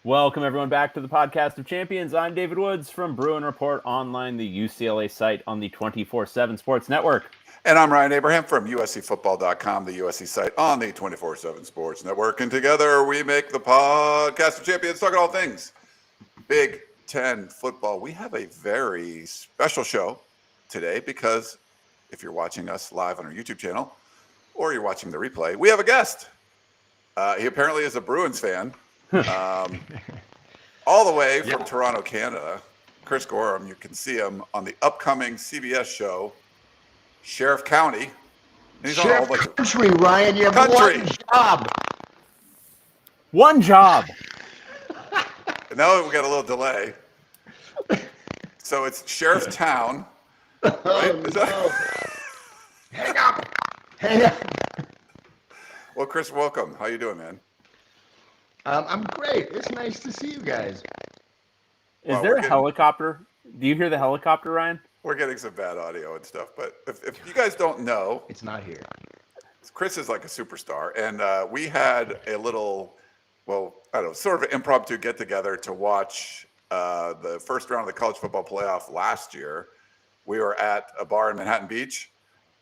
Welcome, everyone, back to the Podcast of Champions. I'm David Woods from Bruin Report Online, the UCLA site on the 24/7 Sports Network. And I'm Ryan Abraham from USCFootball.com, the USC site on the 24/7 Sports Network. And together we make the Podcast of Champions, talking all things Big Ten football. We have a very special show today because if you're watching us live on our YouTube channel or you're watching the replay, we have a guest. He apparently is a Bruins fan. All the way from Toronto, Canada, Chris Gorham. You can see him on the upcoming CBS show, Sheriff County. And he's Sheriff on Country, Ryan. You have one job. One job. Now we got a little delay. So it's Sheriff's Town. Right? Hang up. Hang up. Well, Chris, welcome. How you doing, man? I'm great. It's nice to see you guys. Is there a helicopter? Do you hear the helicopter, Ryan? We're getting some bad audio and stuff, but if you guys don't know, it's not here. Chris is like a superstar, and we had a little, well, I don't know, sort of an impromptu get-together to watch the first round of the college football playoff last year. We were at a bar in Manhattan Beach,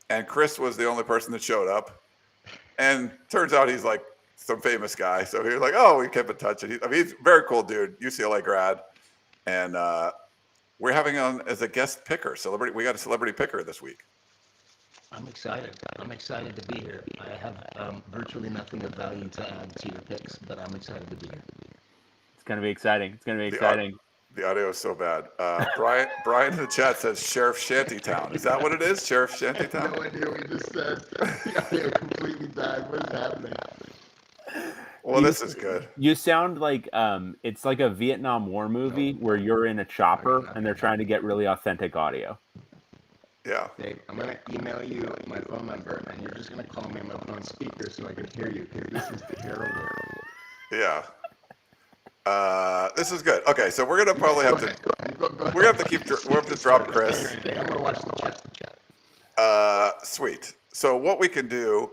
and Chris was the only person that showed up, and turns out he's like some famous guy. So he was like, oh, we kept in touch. And he's a very cool dude, UCLA grad. And we're having him as a guest picker. We got a celebrity picker this week. I'm excited. I'm excited to be here. I have virtually nothing of value to add to your picks, but I'm excited to be here. It's going to be exciting. The audio is so bad. Brian in the chat says Sheriff Shantytown. Is that what it is? Sheriff Shantytown? I have no idea what you just said. The audio completely died. What is happening? Well, this is good. You sound like it's like a Vietnam War movie where you're in a chopper and they're trying to get really authentic audio. Yeah. Dave, I'm going to email you my phone number and you're just going to call me on my phone speaker so I can hear you because this is terrible. Yeah. This is good. Okay, so we're going to probably have to we're going to have to drop Chris. I'm going to watch the chat. Sweet. So what we can do,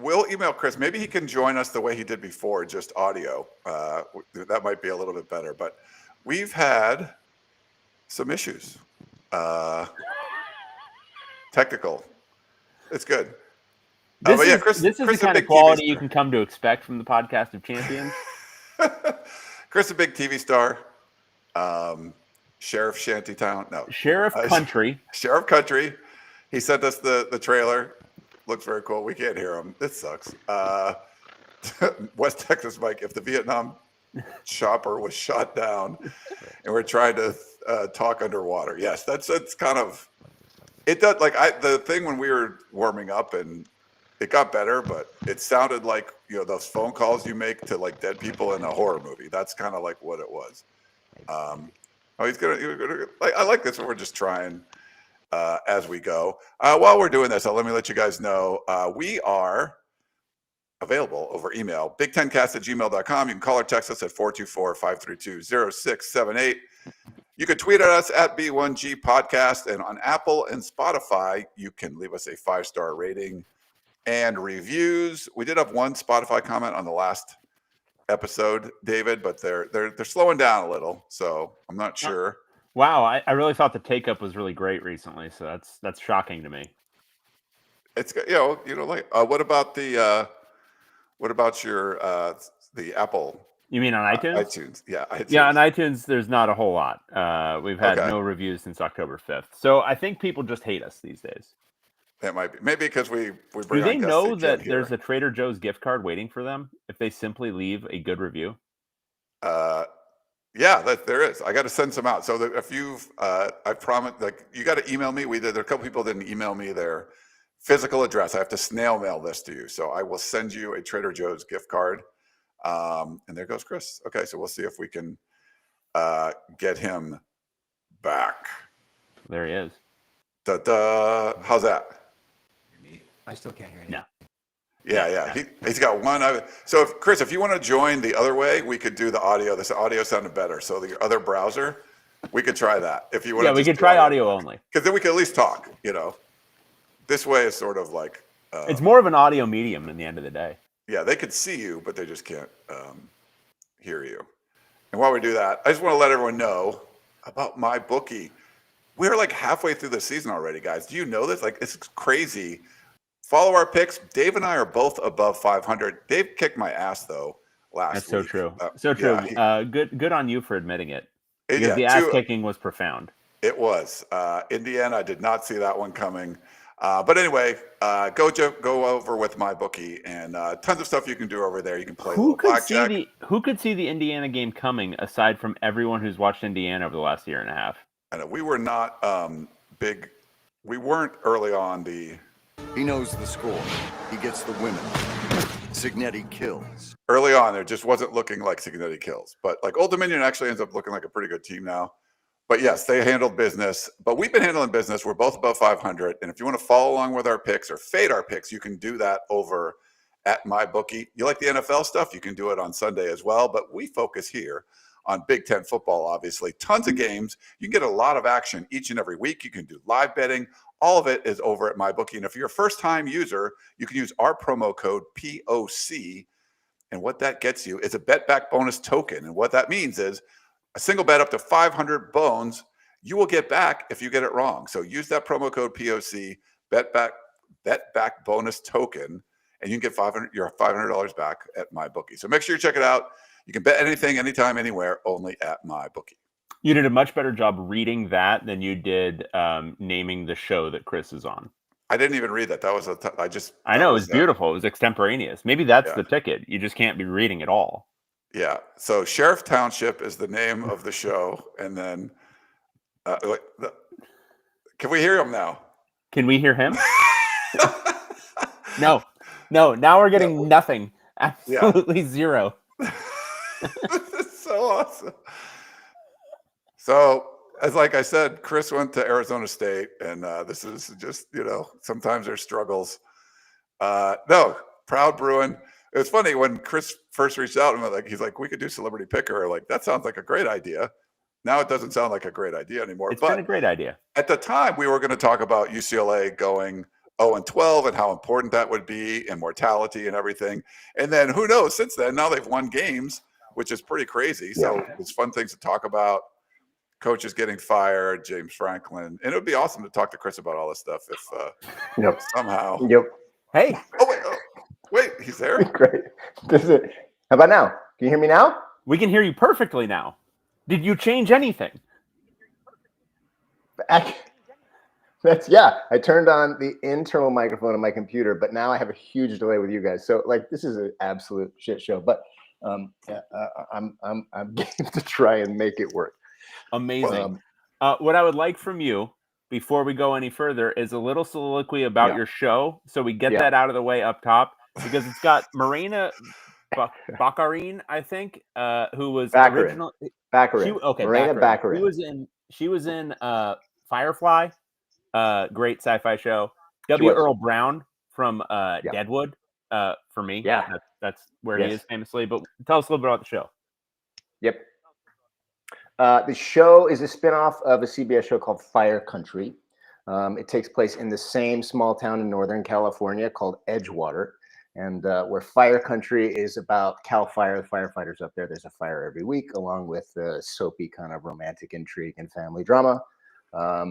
we'll email Chris. Maybe he can join us the way he did before, just audio. That might be a little bit better. But we've had some issues. Technical. It's good. This is Chris the kind of quality you can come to expect from the Podcast of Champions. Chris, a big TV star. Sheriff Shantytown. No. Sheriff Country. Sheriff Country. He sent us the trailer. Looks very cool. We can't hear him. This sucks. West Texas, Mike, if the Vietnam chopper was shot down and we're trying to talk underwater. Yes, that's kind of, it does, like the thing when we were warming up and it got better, but it sounded like, those phone calls you make to like dead people in a horror movie. That's kind of like what it was. He's gonna I like this. We're just trying as we go. While we're doing this, let me let you guys know we are available over email, big10cast@gmail.com. You can call or text us at 424-532-0678. You can tweet at us at B1G Podcast, and on Apple and Spotify, you can leave us a 5-star rating and reviews. We did have one Spotify comment on the last episode, David, but they're slowing down a little, so I'm not sure. Wow, I really thought the take-up was really great recently, so that's shocking to me. It's like what about your the Apple? You mean on iTunes? iTunes, yeah. iTunes. Yeah, on iTunes, there's not a whole lot. We've had no reviews since October 5th, so I think people just hate us these days. That might be maybe because we bring. Do they know that there's a Trader Joe's gift card waiting for them if they simply leave a good review? Yeah, there is. I got to send some out. So if I promised, like you got to email me. There are a couple people didn't email me their physical address. I have to snail mail this to you. So I will send you a Trader Joe's gift card. And there goes Chris. Okay, so we'll see if we can get him back. There he is. How's that? I still can't hear you. No. Yeah. He's got one. So, Chris, if you want to join the other way, we could do the audio. This audio sounded better. So the other browser, we could try that. If you want. Yeah, we could try audio only. Because then we could at least talk. This way is sort of like. It's more of an audio medium in the end of the day. Yeah, they could see you, but they just can't hear you. And while we do that, I just want to let everyone know about my bookie. We're like halfway through the season already, guys. Do you know this? Like, it's crazy. Follow our picks. Dave and I are both above 500. Dave kicked my ass though last That's week. so true. So true. Yeah, Good on you for admitting it. Because the ass kicking was profound. It was. Indiana, I did not see that one coming. But anyway, go over with my bookie, and tons of stuff you can do over there. You can play Who could see the Indiana game coming aside from everyone who's watched Indiana over the last year and a half? I know we were not big. We weren't early on the. He knows the score. He gets the women. Signetti kills. Early on, it just wasn't looking like Signetti kills. But like Old Dominion actually ends up looking like a pretty good team now. But yes, they handled business. But we've been handling business. We're both above 500. And if you want to follow along with our picks or fade our picks, you can do that over at MyBookie. You like the NFL stuff? You can do it on Sunday as well. But we focus here on Big Ten football, obviously. Tons of games. You can get a lot of action each and every week. You can do live betting. All of it is over at MyBookie. And if you're a first-time user, you can use our promo code POC. And what that gets you is a bet back bonus token. And what that means is a single bet up to 500 bones you will get back if you get it wrong. So use that promo code POC, bet back bonus token, and you can get your $500 back at MyBookie. So make sure you check it out. You can bet anything, anytime, anywhere, only at MyBookie. You did a much better job reading that than you did naming the show that Chris is on. I didn't even read that. That was I know, it was beautiful. It was extemporaneous. Maybe that's the ticket. You just can't be reading it all. Yeah. So Sheriff Township is the name of the show. And then can we hear him now? Can we hear him? No. Now we're getting nothing. Absolutely zero. This is so awesome. So, as like I said, Chris went to Arizona State, and this is just, sometimes there's struggles. No, proud Bruin. It was funny when Chris first reached out and he's like, we could do Celebrity Picker. Like, that sounds like a great idea. Now it doesn't sound like a great idea anymore. It's been a great idea. At the time, we were going to talk about UCLA going 0-12 and how important that would be, and mortality and everything. And then who knows? Since then, now they've won games, which is pretty crazy. So it's fun things to talk about. Coaches getting fired, James Franklin, and it would be awesome to talk to Chris about all this stuff if somehow. Yep. Hey. Oh wait, he's there. Great. How about now? Can you hear me now? We can hear you perfectly now. Did you change anything? I turned on the internal microphone on my computer, but now I have a huge delay with you guys. So this is an absolute shit show. But I'm game to try and make it work. Amazing. What I would like from you before we go any further is a little soliloquy about your show, so we get that out of the way up top, because it's got Marina Baccarin, I think, who was originally Baccarin. Marina Baccarin. She was in Firefly, great sci-fi show. W. Earl Brown from Deadwood, for me. Yeah, that's where he is famously. But tell us a little bit about the show. Yep. The show is a spinoff of a CBS show called Fire Country. It takes place in the same small town in Northern California called Edgewater, and where Fire Country is about Cal Fire, the firefighters up there. There's a fire every week, along with soapy kind of romantic intrigue and family drama.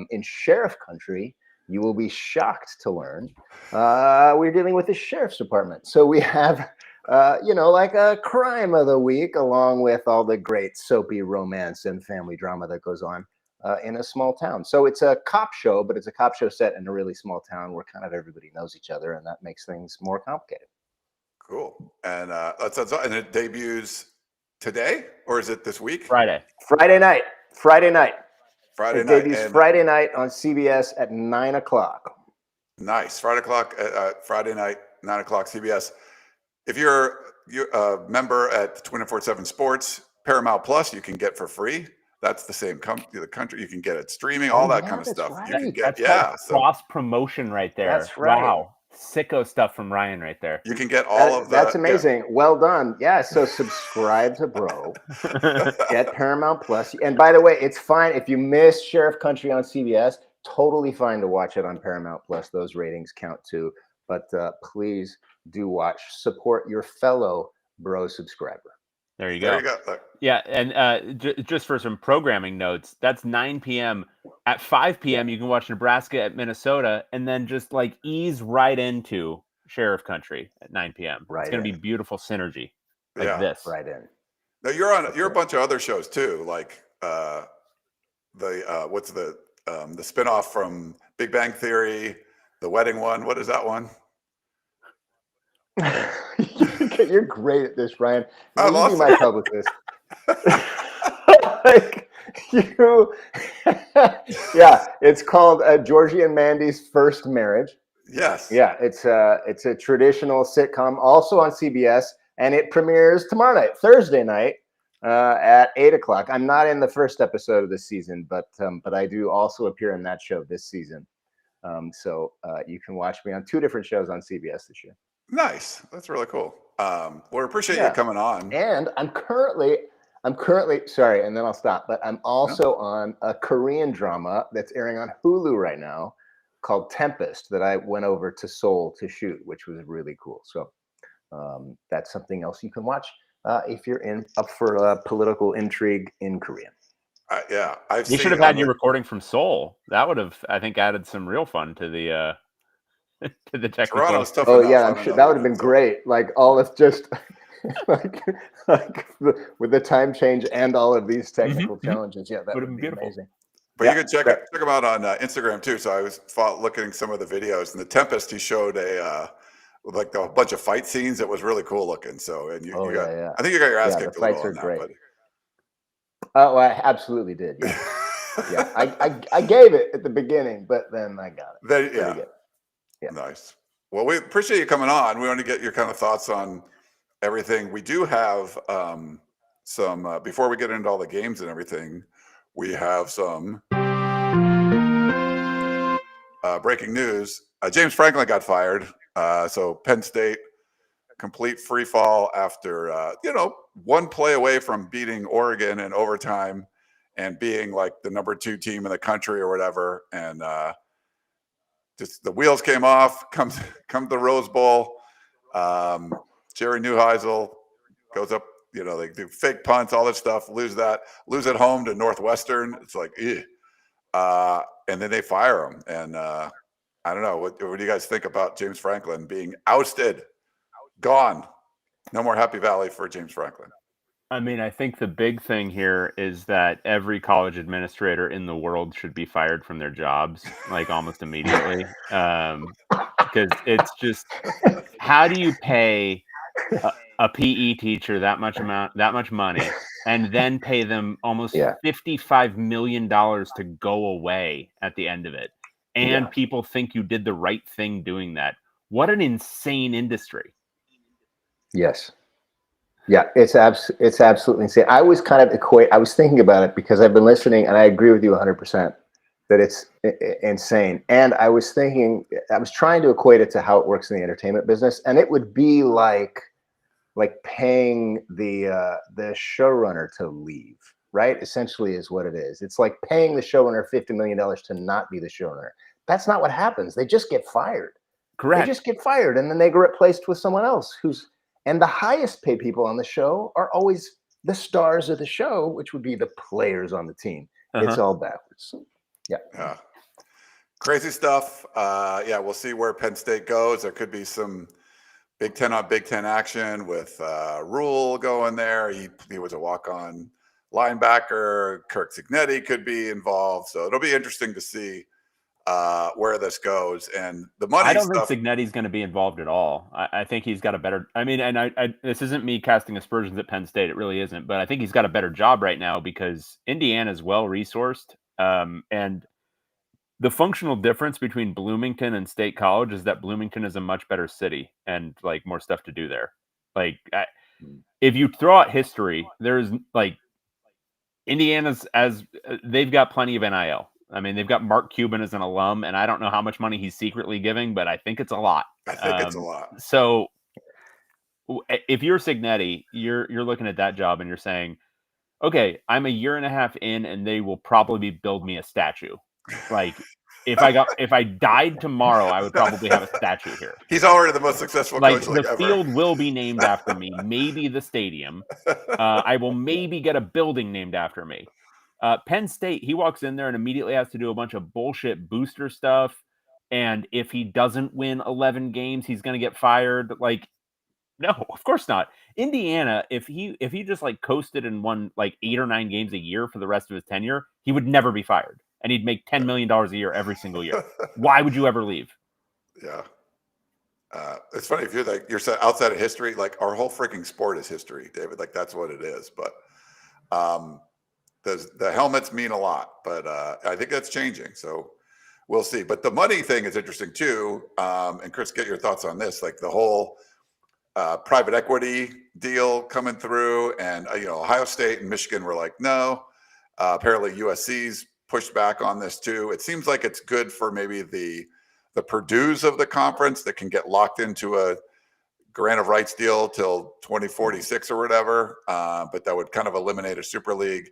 In Sheriff Country, you will be shocked to learn we're dealing with the sheriff's department. So we have like a crime of the week, along with all the great soapy romance and family drama that goes on in a small town. So it's a cop show, but it's a cop show set in a really small town where kind of everybody knows each other, and that makes things more complicated. Cool. And and it debuts today, or is it this week? Friday night. It debuts Friday night on CBS at 9:00. Nice. Friday night, 9:00 CBS. If you're a member at 24/7 Sports, Paramount Plus, you can get for free. That's the same the country. You can get it streaming, all that kind of stuff. Right. You can get cross promotion right there. That's right. Wow. Sicko stuff from Ryan right there. You can get all of that. That's amazing. Yeah. Well done. Yeah. So subscribe to Bro. Get Paramount Plus. And by the way, it's fine if you miss Sheriff Country on CBS. Totally fine to watch it on Paramount Plus. Those ratings count too. But please do watch. Support your fellow Bro subscriber. There you go. There you go. Look. Yeah, and just for some programming notes, that's 9 p.m. At 5 p.m., you can watch Nebraska at Minnesota, and then just like ease right into Sheriff Country at 9 p.m. Right it's going to in. be beautiful synergy like Yeah. this. Right in. Now you're a bunch of other shows too, like what's the spinoff from Big Bang Theory, the wedding one. What is that one? You're great at this, Brian. I'm You awesome. be my publicist. Like you, yeah. It's called Georgie and Mandy's First Marriage. Yes. Yeah, it's a traditional sitcom, also on CBS, and it premieres tomorrow night, Thursday night, at 8:00. I'm not in the first episode of this season, but I do also appear in that show this season. So you can watch me on 2 different shows on CBS this year. Nice. That's really cool. Well, we appreciate you coming on. And I'm currently sorry, and then I'll stop. But I'm also on a Korean drama that's airing on Hulu right now called Tempest that I went over to Seoul to shoot, which was really cool. So that's something else you can watch if you're up for political intrigue in Korea. Yeah, You should have had your recording from Seoul. That would have, I think, added some real fun to the to the technical. Toronto's tough Oh enough. yeah, I'm sure that would have been great. Like all of just like with the time change and all of these technical challenges. Yeah, that would be beautiful. Amazing. But you can check them out on Instagram too. So I was looking at some of the videos, and the Tempest he showed like a bunch of fight scenes that was really cool looking. So and you got, I think you got your ass kicked a little on that. Great. Oh, I absolutely did. Yeah, yeah. I gave it at the beginning, but then I got it. Yeah. Nice. Well, we appreciate you coming on. We want to get your kind of thoughts on everything. We do have some before we get into all the games and everything. We have some breaking news. James Franklin got fired. So Penn State, complete free fall after, one play away from beating Oregon in overtime and being like the number 2 team in the country or whatever. And just the wheels came off, come to the Rose Bowl. Jerry Neuheisel goes up, they do fake punts, all this stuff, lose at home to Northwestern. It's like, and then they fire him. And I don't know. What do you guys think about James Franklin being ousted, gone? No more Happy Valley for James Franklin. I mean, I think the big thing here is that every college administrator in the world should be fired from their jobs, like almost immediately. Because it's just, how do you pay a PE teacher that much money and then pay them almost $55 million to go away at the end of it? And people think you did the right thing doing that. What an insane industry. Yes. Yeah, it's absolutely insane. I was thinking about it because I've been listening and I agree with you 100% that it's insane. And I was trying to equate it to how it works in the entertainment business. And it would be like paying the showrunner to leave, right? Essentially is what it is. It's like paying the showrunner $50 million to not be the showrunner. That's not what happens. They just get fired. Correct. They just get fired and then they get replaced with someone else and the highest paid people on the show are always the stars of the show, which would be the players on the team. It's all backwards. Yeah. Crazy stuff. We'll see where Penn State goes. There could be some Big Ten on Big Ten action with Rule going there. He was a walk-on linebacker. Kirk Signetti could be involved. So it'll be interesting to see where this goes. And the money I don't think Signetti's going to be involved at all. I think he's got a better, and this isn't me casting aspersions at Penn State. It really isn't, but I think he's got a better job right now because Indiana's well-resourced. And the functional difference between Bloomington and State College is that Bloomington is a much better city and like more stuff to do there. Like if you throw out history, there's like they've got plenty of NIL. I mean, they've got Mark Cuban as an alum, and I don't know how much money he's secretly giving, but I think it's a lot. I think it's a lot. So if you're Signetti, you're looking at that job and you're saying, okay, I'm a year and a half in, and they will probably build me a statue. Like, if I died tomorrow, I would probably have a statue here. He's already the most successful Like coach the ever. field will be named after me. Maybe the stadium. I will maybe get a building named after me. Penn State, he walks in there and immediately has to do a bunch of bullshit booster stuff. And if he doesn't win 11 games, he's going to get fired. Like, no, of course not. Indiana, if he just like coasted and won like 8 or 9 games a year for the rest of his tenure, he would never be fired. And he'd make $10 million a year every single year. Why would you ever leave? Yeah. It's funny if you're outside of history, like our whole freaking sport is history, David. Like that's what it is. But the helmets mean a lot, but I think that's changing. So we'll see. But the money thing is interesting too. And Chris, get your thoughts on this. Like the whole private equity deal coming through, and Ohio State and Michigan were like, no. Apparently USC's pushed back on this too. It seems like it's good for maybe the Purdue's of the conference that can get locked into a grant of rights deal till 2046 or whatever. But that would kind of eliminate a super league.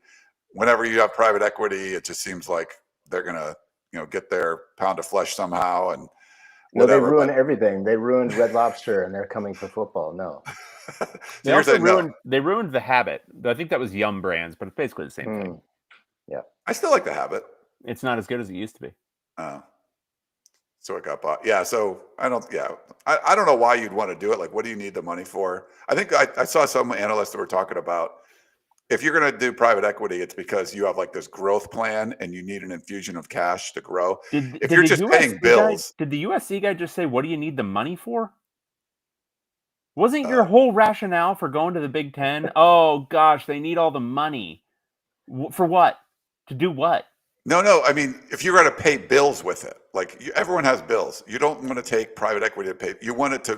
Whenever you have private equity, it just seems like they're gonna, get their pound of flesh somehow. And no, they ruined everything. They ruined Red Lobster, and they're coming for football. No, they also ruined the Habit. I think that was Yum Brands, but it's basically the same thing. Yeah, I still like the Habit. It's not as good as it used to be. So it got bought. Yeah. So I don't know why you'd want to do it. Like, what do you need the money for? I think I saw some analysts that were talking about if you're going to do private equity, it's because you have like this growth plan and you need an infusion of cash to grow. If you're just paying bills. Did the USC guy just say, what do you need the money for? Wasn't your whole rationale for going to the Big Ten? Oh gosh, they need all the money. For what? To do what? No. I mean, if you're going to pay bills with it, like everyone has bills. You don't want to take private equity to pay. You want it to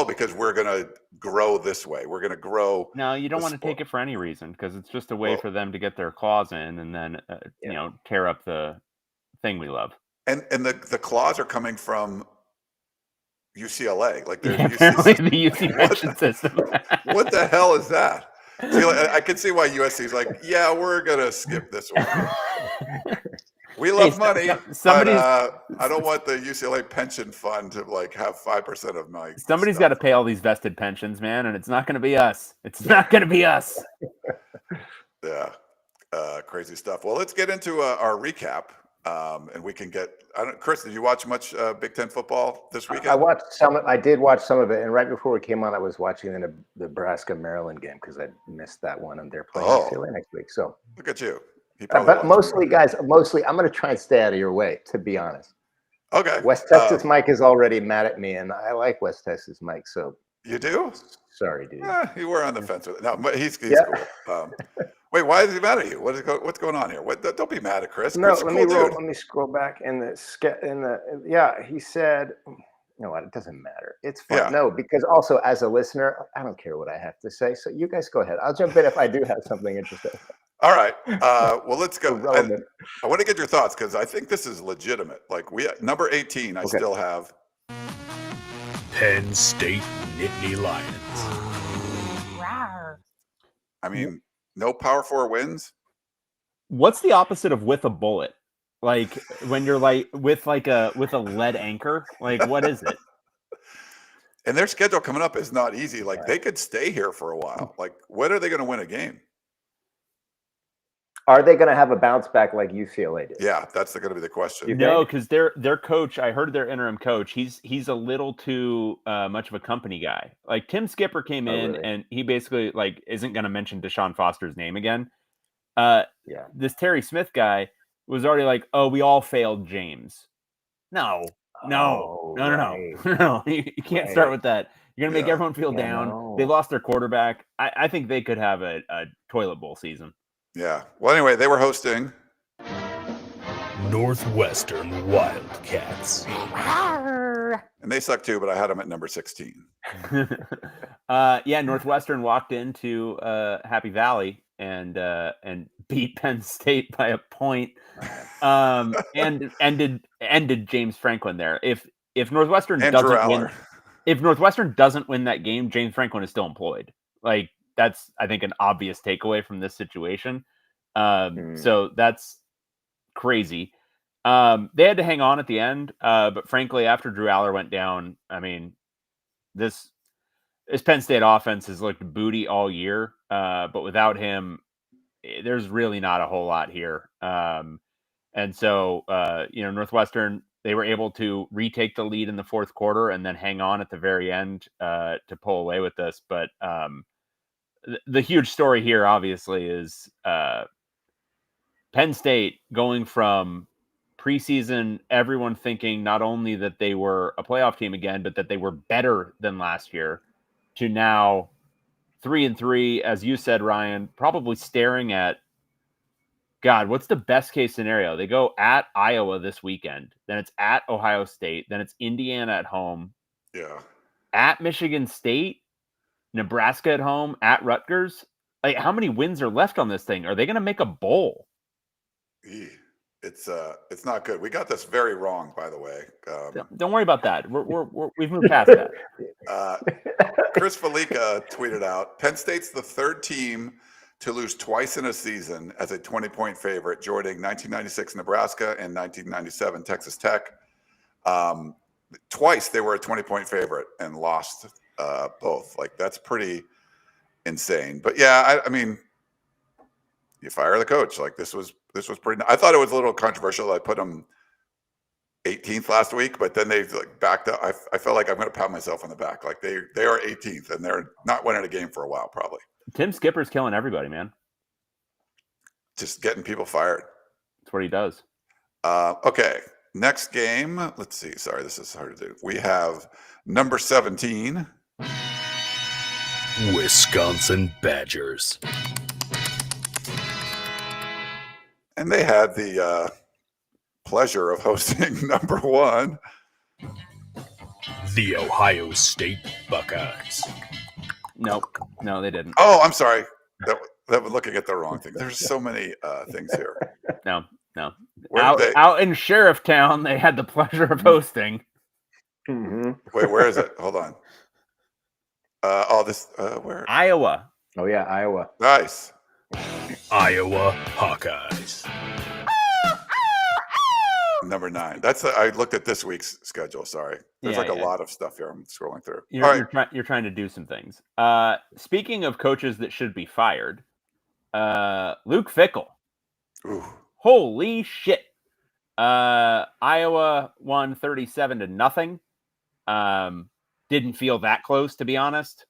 because we're going to grow this way. We're going to grow. No, you don't want to take it for any reason because it's just a way for them to get their claws in and then, tear up the thing we love. And the claws are coming from UCLA. Like they're the UC pension system. What the hell is that? See, I can see why USC's like, yeah, we're gonna skip this one. We love money, but I don't want the UCLA pension fund to have 5% of my. Somebody's got to pay all these vested pensions, man, and it's not going to be us. It's not going to be us. Yeah, crazy stuff. Well, let's get into our recap, and we can get. Chris, did you watch much Big Ten football this weekend? I watched some. I did watch some of it, and right before we came on, I was watching the Nebraska-Maryland game because I missed that one, and they're playing UCLA next week. So look at you. But mostly, guys, I'm going to try and stay out of your way, to be honest. Okay. West Texas Mike is already mad at me, and I like West Texas Mike. So you do? Sorry, dude. You were on the fence with it. No, but he's cool. Wait, why is he mad at you? What's going on here? Don't be mad at Chris. No, Chris let me scroll back in the he said, no, it doesn't matter. It's fine. Yeah. No, because also as a listener, I don't care what I have to say. So you guys go ahead. I'll jump in if I do have something interesting. All right. Well, let's go. I want to get your thoughts because I think this is legitimate. Like number 18, I still have Penn State Nittany Lions. I mean, no Power 4 wins. What's the opposite of with a bullet? Like when you're with a lead anchor? Like what is it? And their schedule coming up is not easy. Like they could stay here for a while. Like when are they going to win a game? Are they going to have a bounce back like UCLA did? Yeah, that's going to be the question. No, because their coach, I heard their interim coach, he's a little too much of a company guy. Like Tim Skipper came in and he basically isn't going to mention Deshaun Foster's name again. This Terry Smith guy was already like, oh, we all failed James. No. You can't start with that. You're going to make everyone feel down. No. They lost their quarterback. I think they could have a toilet bowl season. Yeah. Well, anyway, they were hosting Northwestern Wildcats. And they suck too, but I had them at number 16. Northwestern walked into Happy Valley and beat Penn State by a point. And ended James Franklin there. If Northwestern doesn't win that game, James Franklin is still employed. Like that's, I think, an obvious takeaway from this situation. So that's crazy. They had to hang on at the end, but frankly, after Drew Aller went down, I mean, this Penn State offense has looked booty all year, but without him, there's really not a whole lot here. And so, Northwestern, they were able to retake the lead in the fourth quarter and then hang on at the very end to pull away with this. But the huge story here, obviously, is Penn State going from preseason, everyone thinking not only that they were a playoff team again, but that they were better than last year, to now 3-3, as you said, Ryan, probably staring at, God, what's the best case scenario? They go at Iowa this weekend, then it's at Ohio State, then it's Indiana at home, at Michigan State, Nebraska at home, at Rutgers. Like, how many wins are left on this thing? Are they going to make a bowl? It's not good. We got this very wrong, by the way. Don't worry about that. We've moved past that. Chris Felica tweeted out, Penn State's the third team to lose twice in a season as a 20-point favorite, joining 1996 Nebraska and 1997 Texas Tech. Twice they were a 20-point favorite and lost both. Like, that's pretty insane. But yeah, I mean, you fire the coach. Like, this was pretty. I thought it was a little controversial. I put them 18th last week, but then they like backed up. I felt like I'm going to pat myself on the back. Like, they are 18th and they're not winning a game for a while, probably. Tim Skipper's killing everybody, man. Just getting people fired. That's what he does. Okay, next game. Let's see. Sorry, this is hard to do. We have number 17. Wisconsin Badgers. And they had the pleasure of hosting number 1. The Ohio State Buckeyes. Nope. No, they didn't. Oh, I'm sorry. That was looking at the wrong thing. There's so many things here. No. Out in Sherifftown, they had the pleasure of hosting. Mm-hmm. Wait, where is it? Hold on. Where? Iowa. Oh yeah, Iowa. Nice. Iowa Hawkeyes. Number 9. I looked at this week's schedule. Sorry. There's a lot of stuff here. I'm scrolling through. You're trying to do some things. Speaking of coaches that should be fired, Luke Fickell. Ooh. Holy shit. Iowa won 37-0. Didn't feel that close, to be honest.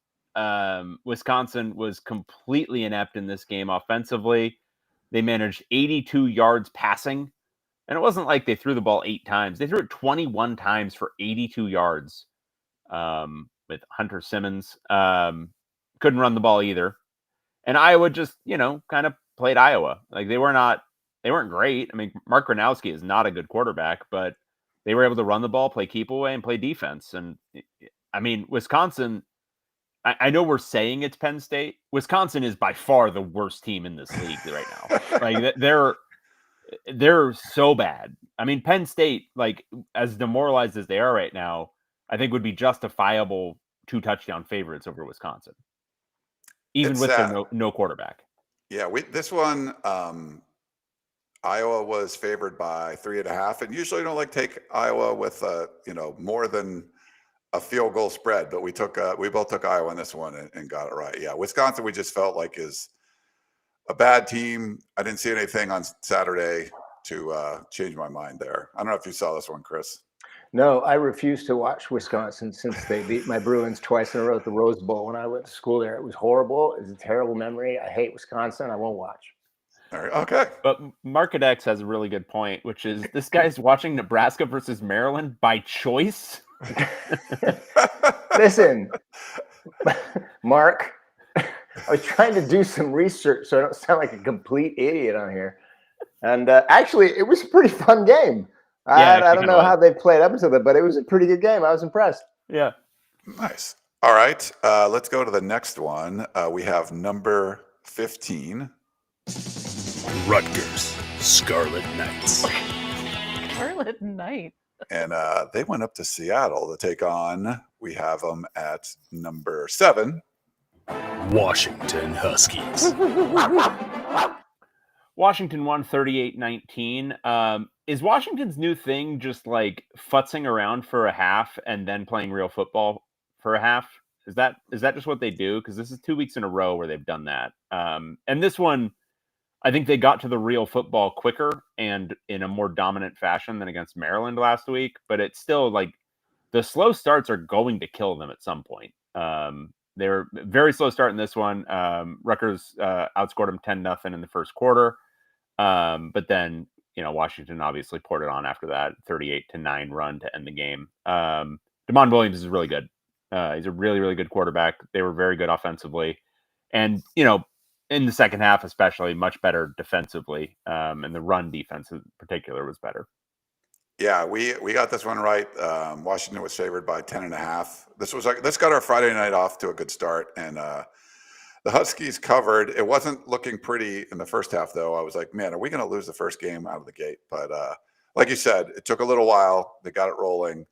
Wisconsin was completely inept in this game offensively. They managed 82 yards passing. And it wasn't like they threw the ball 8 times. They threw it 21 times for 82 yards with Hunter Simmons. Couldn't run the ball either. And Iowa just, kind of played Iowa. Like, they weren't great. I mean, Mark Gronowski is not a good quarterback, but they were able to run the ball, play keep away, and play defense. And, I mean, Wisconsin, I know we're saying it's Penn State. Wisconsin is by far the worst team in this league right now. Like, they're so bad. I mean, Penn State, like, as demoralized as they are right now, I think would be justifiable 2 touchdown favorites over Wisconsin, even with their no quarterback. Yeah, this one, Iowa was favored by 3.5, and usually don't take Iowa with more than a field goal spread, but we both took Iowa in this one and got it right. Yeah, Wisconsin, we just felt like is a bad team. I didn't see anything on Saturday to change my mind there. I don't know if you saw this one, Chris. No, I refuse to watch Wisconsin since they beat my Bruins twice in a row at the Rose Bowl when I went to school there. It was horrible. It was a terrible memory. I hate Wisconsin. I won't watch. All right, okay. But Market has a really good point, which is this guy's watching Nebraska versus Maryland by choice. Listen, Mark, I was trying to do some research so I don't sound like a complete idiot on here. And actually, it was a pretty fun game. I don't know how they played up until that, but it was a pretty good game. I was impressed. Yeah. Nice. All right. Let's go to the next one. We have number 15. Rutgers Scarlet Knights. Scarlet Knight. And they went up to Seattle to take on, we have them at number 7. Washington Huskies. Washington won 38-19. is Washington's new thing just like futzing around for a half and then playing real football for a half? Is that just what they do? Because this is 2 weeks in a row where they've done that. And this one, I think they got to the real football quicker and in a more dominant fashion than against Maryland last week. But it's still like the slow starts are going to kill them at some point. They were very slow start in this one. Rutgers outscored them 10-0 in the first quarter. But then, Washington obviously poured it on after that 38-9 run to end the game. Damon Williams is really good. He's a really, really good quarterback. They were very good offensively. And, in the second half, especially much better defensively. And the run defense in particular was better. Yeah, we got this one right. Washington was favored by 10.5. This got our Friday night off to a good start. And the Huskies covered. It wasn't looking pretty in the first half, though. I was like, man, are we going to lose the first game out of the gate? But like you said, it took a little while. They got it rolling.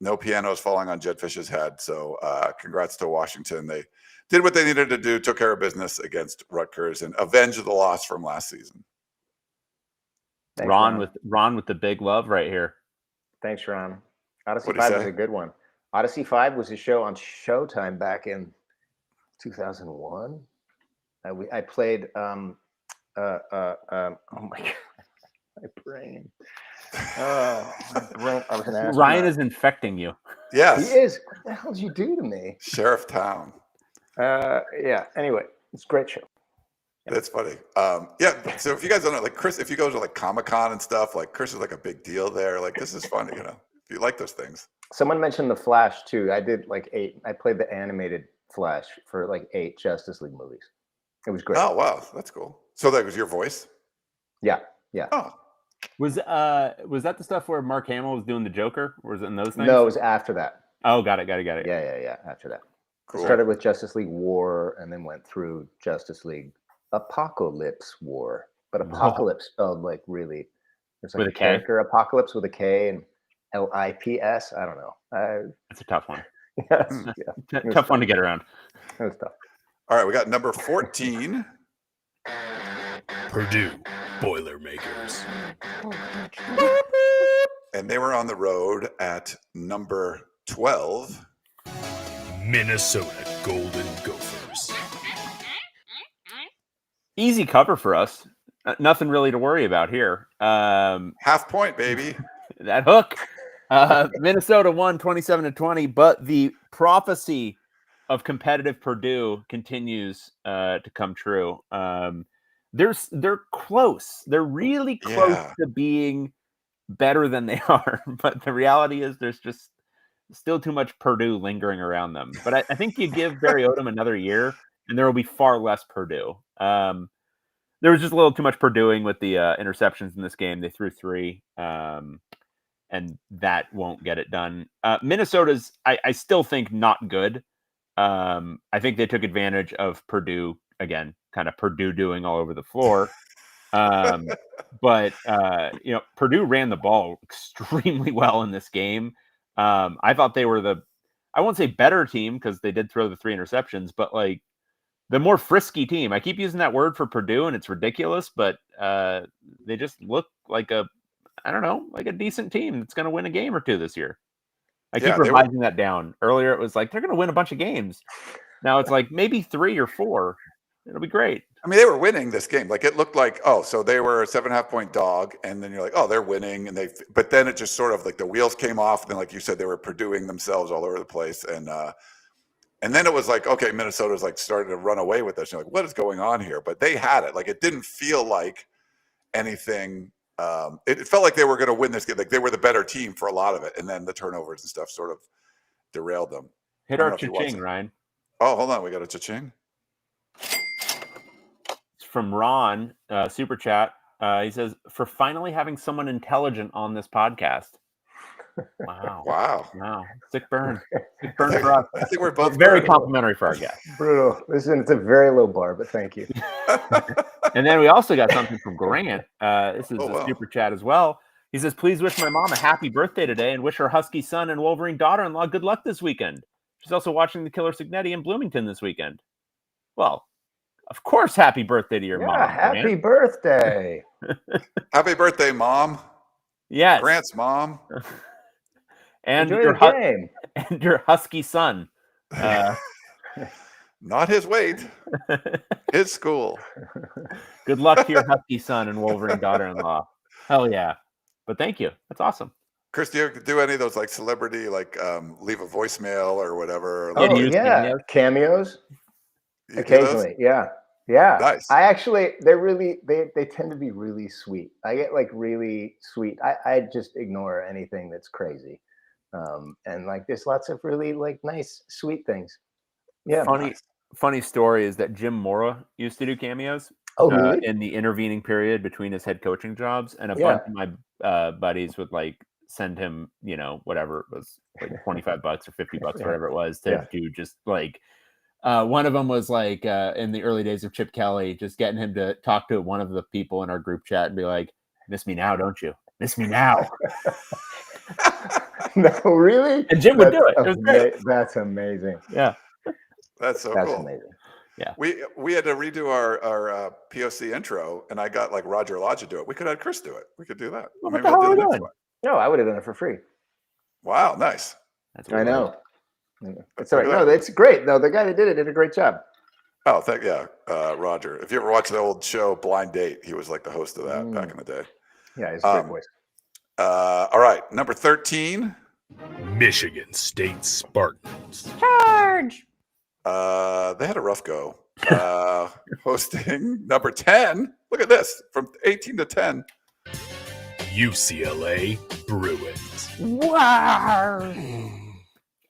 No pianos falling on Jedfish's head. So congrats to Washington. They did what they needed to do, took care of business against Rutgers, and avenged the loss from last season. Thanks, Ron with the big love right here. Thanks, Ron. Odyssey What'd he 5 was say? a good one. Odyssey 5 was a show on Showtime back in 2001. I played. Oh my god, my brain. Oh, I was an astronaut. Ryan is infecting you. Yes. He is. What the hell did you do to me? Sheriff Town. Yeah. Anyway, it's a great show. That's funny. Yeah. So if you guys don't know, like Chris, if you go to like Comic-Con and stuff, like Chris is like a big deal there. Like this is funny, if you like those things. Someone mentioned the Flash too. I did like 8. I played the animated Flash for like 8 Justice League movies. It was great. Oh wow, that's cool. So that was your voice? Yeah. Oh. Was that the stuff where Mark Hamill was doing the Joker? Or was it in those things? No, it was after that. Oh, got it. Yeah. After that. Cool. Started with Justice League War and then went through Justice League Apocalypse War. But Apocalypse spelled like really, there's like With a a K? character Apocalypse with a K and LIPS. I don't know. That's a tough one. Yes, yeah. Tough one to get around. It was tough. All right, we got number 14. Purdue Boilermakers. And they were on the road at number 12. Minnesota Golden Gophers. Easy cover for us. Nothing really to worry about here. Half point, baby. That hook. Minnesota won 27-20, but the prophecy of competitive Purdue continues to come true. They're close. They're really close to being better than they are. But the reality is there's just still too much Purdue lingering around them. But I think you give Barry Odom another year, and there will be far less Purdue. There was just a little too much Purdueing with the interceptions in this game. They threw 3, and that won't get it done. Minnesota's, I still think, not good. I think they took advantage of Purdue, again, kind of Purdue doing all over the floor. But Purdue ran the ball extremely well in this game. I thought they were I won't say better team because they did throw the 3 interceptions, but like the more frisky team. I keep using that word for Purdue and it's ridiculous, but they just look like a decent team that's going to win a game or 2 this year. I keep revising that down. Earlier it was like, they're going to win a bunch of games. Now it's like maybe 3 or 4. It'll be great. I mean, they were winning this game. Like it looked like, so they were a 7.5 point dog, and then you're like, they're winning, but then it just sort of like the wheels came off, and then like you said, they were Purdueing themselves all over the place, and then it was like, okay, Minnesota's like starting to run away with this. You're like, what is going on here? But they had it. Like it didn't feel like anything. It felt like they were going to win this game. Like they were the better team for a lot of it, and then the turnovers and stuff sort of derailed them. Hit our cha-ching, Ryan. Oh, hold on, we got a cha-ching. From Ron, super chat. He says, for finally having someone intelligent on this podcast. Wow. Sick burn. Sick burn for us. I think we're both very complimentary for our guest. Brutal. Listen, it's a very low bar, but thank you. And then we also got something from Grant. This is a super chat as well. He says, please wish my mom a happy birthday today and wish her Husky son and Wolverine daughter-in-law good luck this weekend. She's also watching the Killer Signetti in Bloomington this weekend. Well, of course, happy birthday to your mom. Happy birthday. Happy birthday, Mom. Yes. Grant's mom. And Enjoy your the game. and your husky son. Not his weight. His school. Good luck to your husky son and Wolverine daughter-in-law. Hell yeah. But thank you. That's awesome. Chris, do you do any of those like celebrity, like leave a voicemail or whatever? Yeah, Like, do Oh you use yeah, cameos you do those? occasionally. Yeah. Nice. I actually, they tend to be really sweet. I get like really sweet. I just ignore anything that's crazy, and like there's lots of really like nice sweet things. Yeah. Funny story is that Jim Mora used to do cameos. Oh really? In the intervening period between his head coaching jobs, and a Yeah. bunch of my buddies would like send him, whatever it was, like $25 or $50, whatever it was, to do just like. One of them was like in the early days of Chip Kelly, just getting him to talk to one of the people in our group chat and be like, "Miss me now, don't you? Miss me now." No, really? And Jim would do it. It was great. That's amazing. Yeah. That's so That's cool. amazing. Yeah. We had to redo our POC intro, and I got like Roger Lodge to do it. We could have Chris do it. We could do that. Well, Maybe what the hell we'll are do we the next doing? one. No, I would have done it for free. Wow, nice. That's what I we know. did. It's all right. No, that's great. No, the guy that did it did a great job. Oh, Roger. If you ever watched the old show Blind Date, he was like the host of that back in the day. Yeah, he's a great voice. All right, number 13. Michigan State Spartans. Charge! They had a rough go. Hosting number 10. Look at this, from 18 to 10. UCLA Bruins. Wow!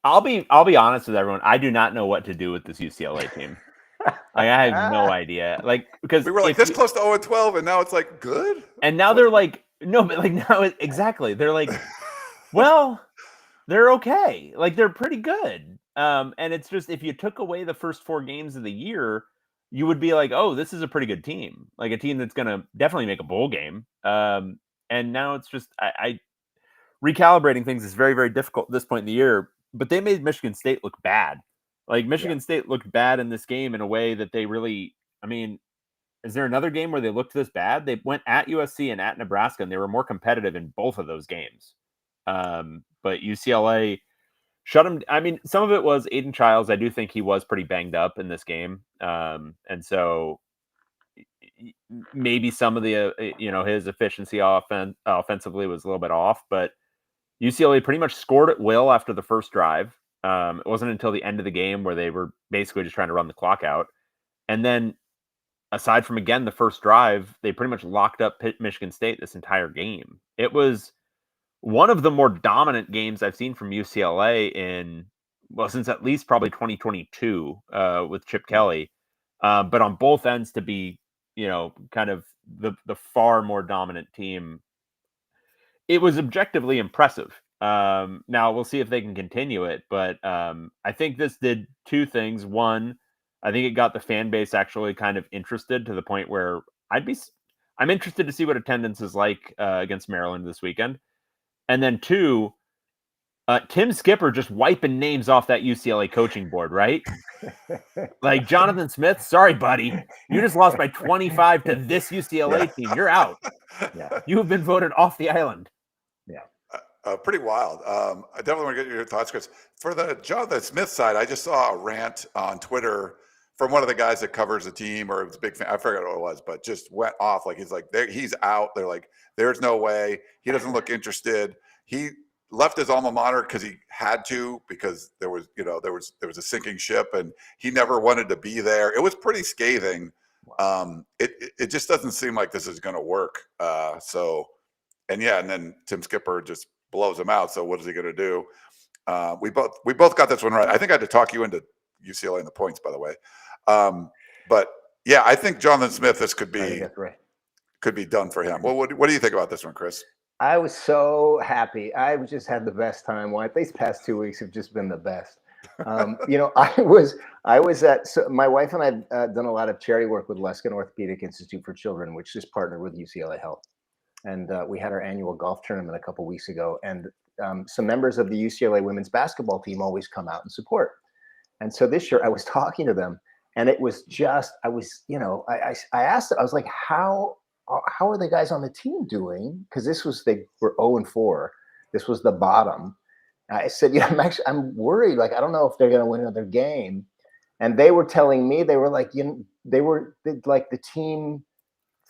I'll be honest with everyone. I do not know what to do with this UCLA team. Like, I have no idea. Like, because We were like this close to 0-12, and now it's like good. and now they're like, no, but like now exactly. They're like, well, they're okay. Like, they're pretty good. And it's just, if you took away the first 4 games of the year, you would be like, oh, this is a pretty good team. Like a team that's gonna definitely make a bowl game. And now it's just I recalibrating things is very, very difficult at this point in the year. But they made Michigan State look bad. Like Michigan State looked bad in this game in a way that they really, I mean, is there another game where they looked this bad? They went at USC and at Nebraska, and they were more competitive in both of those games. But UCLA shut them. I mean, some of it was Aiden Childs. I do think he was pretty banged up in this game. And so maybe some of the, his efficiency offensively was a little bit off, but UCLA pretty much scored at will after the first drive. It wasn't until the end of the game where they were basically just trying to run the clock out. And then aside from, again, the first drive, they pretty much locked up Michigan State this entire game. It was one of the more dominant games I've seen from UCLA since at least probably 2022 with Chip Kelly. But on both ends to be, kind of the far more dominant team. It was objectively impressive. Now we'll see if they can continue it, but I think this did 2 things. One, I think it got the fan base actually kind of interested to the point where I'm interested to see what attendance is like against Maryland this weekend. And then 2, Tim Skipper just wiping names off that UCLA coaching board, right? Like Jonathan Smith, sorry, buddy. You just lost by 25 to this UCLA team. You're out. Yeah. You have been voted off the island. Yeah. Pretty wild. I definitely want to get your thoughts, Chris. For the Jonathan Smith side, I just saw a rant on Twitter from one of the guys that covers the team, or was a big fan. I forgot what it was, but just went off. Like, he's out. They're like, there's no way. He doesn't look interested. He left his alma mater because he had to, because there was a sinking ship, and he never wanted to be there. It was pretty scathing. It just doesn't seem like this is going to work. And then Tim Skipper just blows him out. So what is he going to do? We both got this one right. I think I had to talk you into UCLA and the points, by the way. But yeah, I think Jonathan Smith, this could be done for him. Well, what do you think about this one, Chris? I was so happy. I just had the best time. Well, these past 2 weeks have just been the best. I was my wife and I done a lot of charity work with Luskin Orthopedic Institute for Children, which just partnered with UCLA Health. And we had our annual golf tournament a couple weeks ago, and some members of the UCLA women's basketball team always come out and support. And so this year I was talking to them, and it was just, I asked them, I was like, how how are the guys on the team doing? Because they were 0-4. This was the bottom. I said, yeah, I'm worried. Like, I don't know if they're going to win another game. And they were telling me, they were like, the team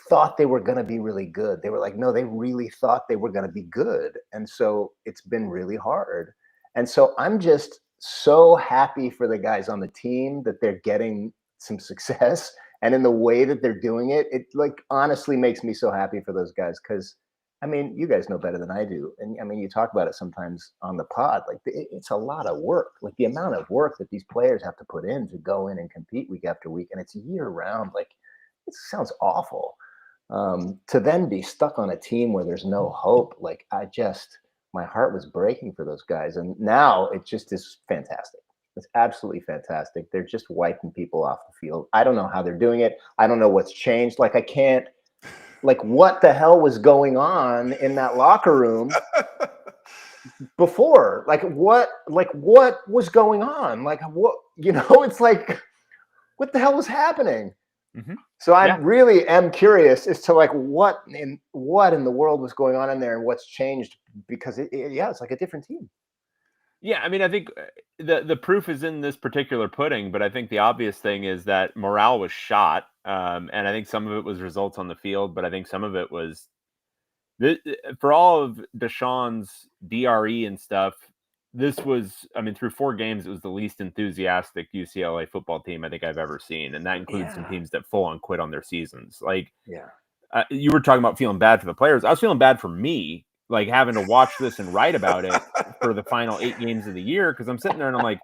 thought they were going to be really good. They were like, no, they really thought they were going to be good. And so it's been really hard. And so I'm just so happy for the guys on the team that they're getting some success. And in the way that they're doing it, it like honestly makes me so happy for those guys. Cause I mean, you guys know better than I do. And I mean, you talk about it sometimes on the pod, like it's a lot of work, like the amount of work that these players have to put in to go in and compete week after week. And it's year round. Like it sounds awful. To then be stuck on a team where there's no hope. Like my heart was breaking for those guys. And now it just is fantastic. It's absolutely fantastic. They're just wiping people off the field. I don't know how they're doing it. I don't know what's changed. Like what the hell was going on in that locker room before? Like what was going on? Like what, it's like, what the hell was happening? Mm-hmm. So I really am curious as to like what in the world was going on in there and what's changed, because it's like a different team. Yeah, I mean, I think the proof is in this particular pudding, but I think the obvious thing is that morale was shot, and I think some of it was results on the field, but I think some of it was for all of Deshaun's DRE and stuff. This was, I mean, through 4 games, it was the least enthusiastic UCLA football team I think I've ever seen, and that includes some teams that full on quit on their seasons. Like, you were talking about feeling bad for the players. I was feeling bad for me, like having to watch this and write about it for the final 8 games of the year, because I'm sitting there and I'm like,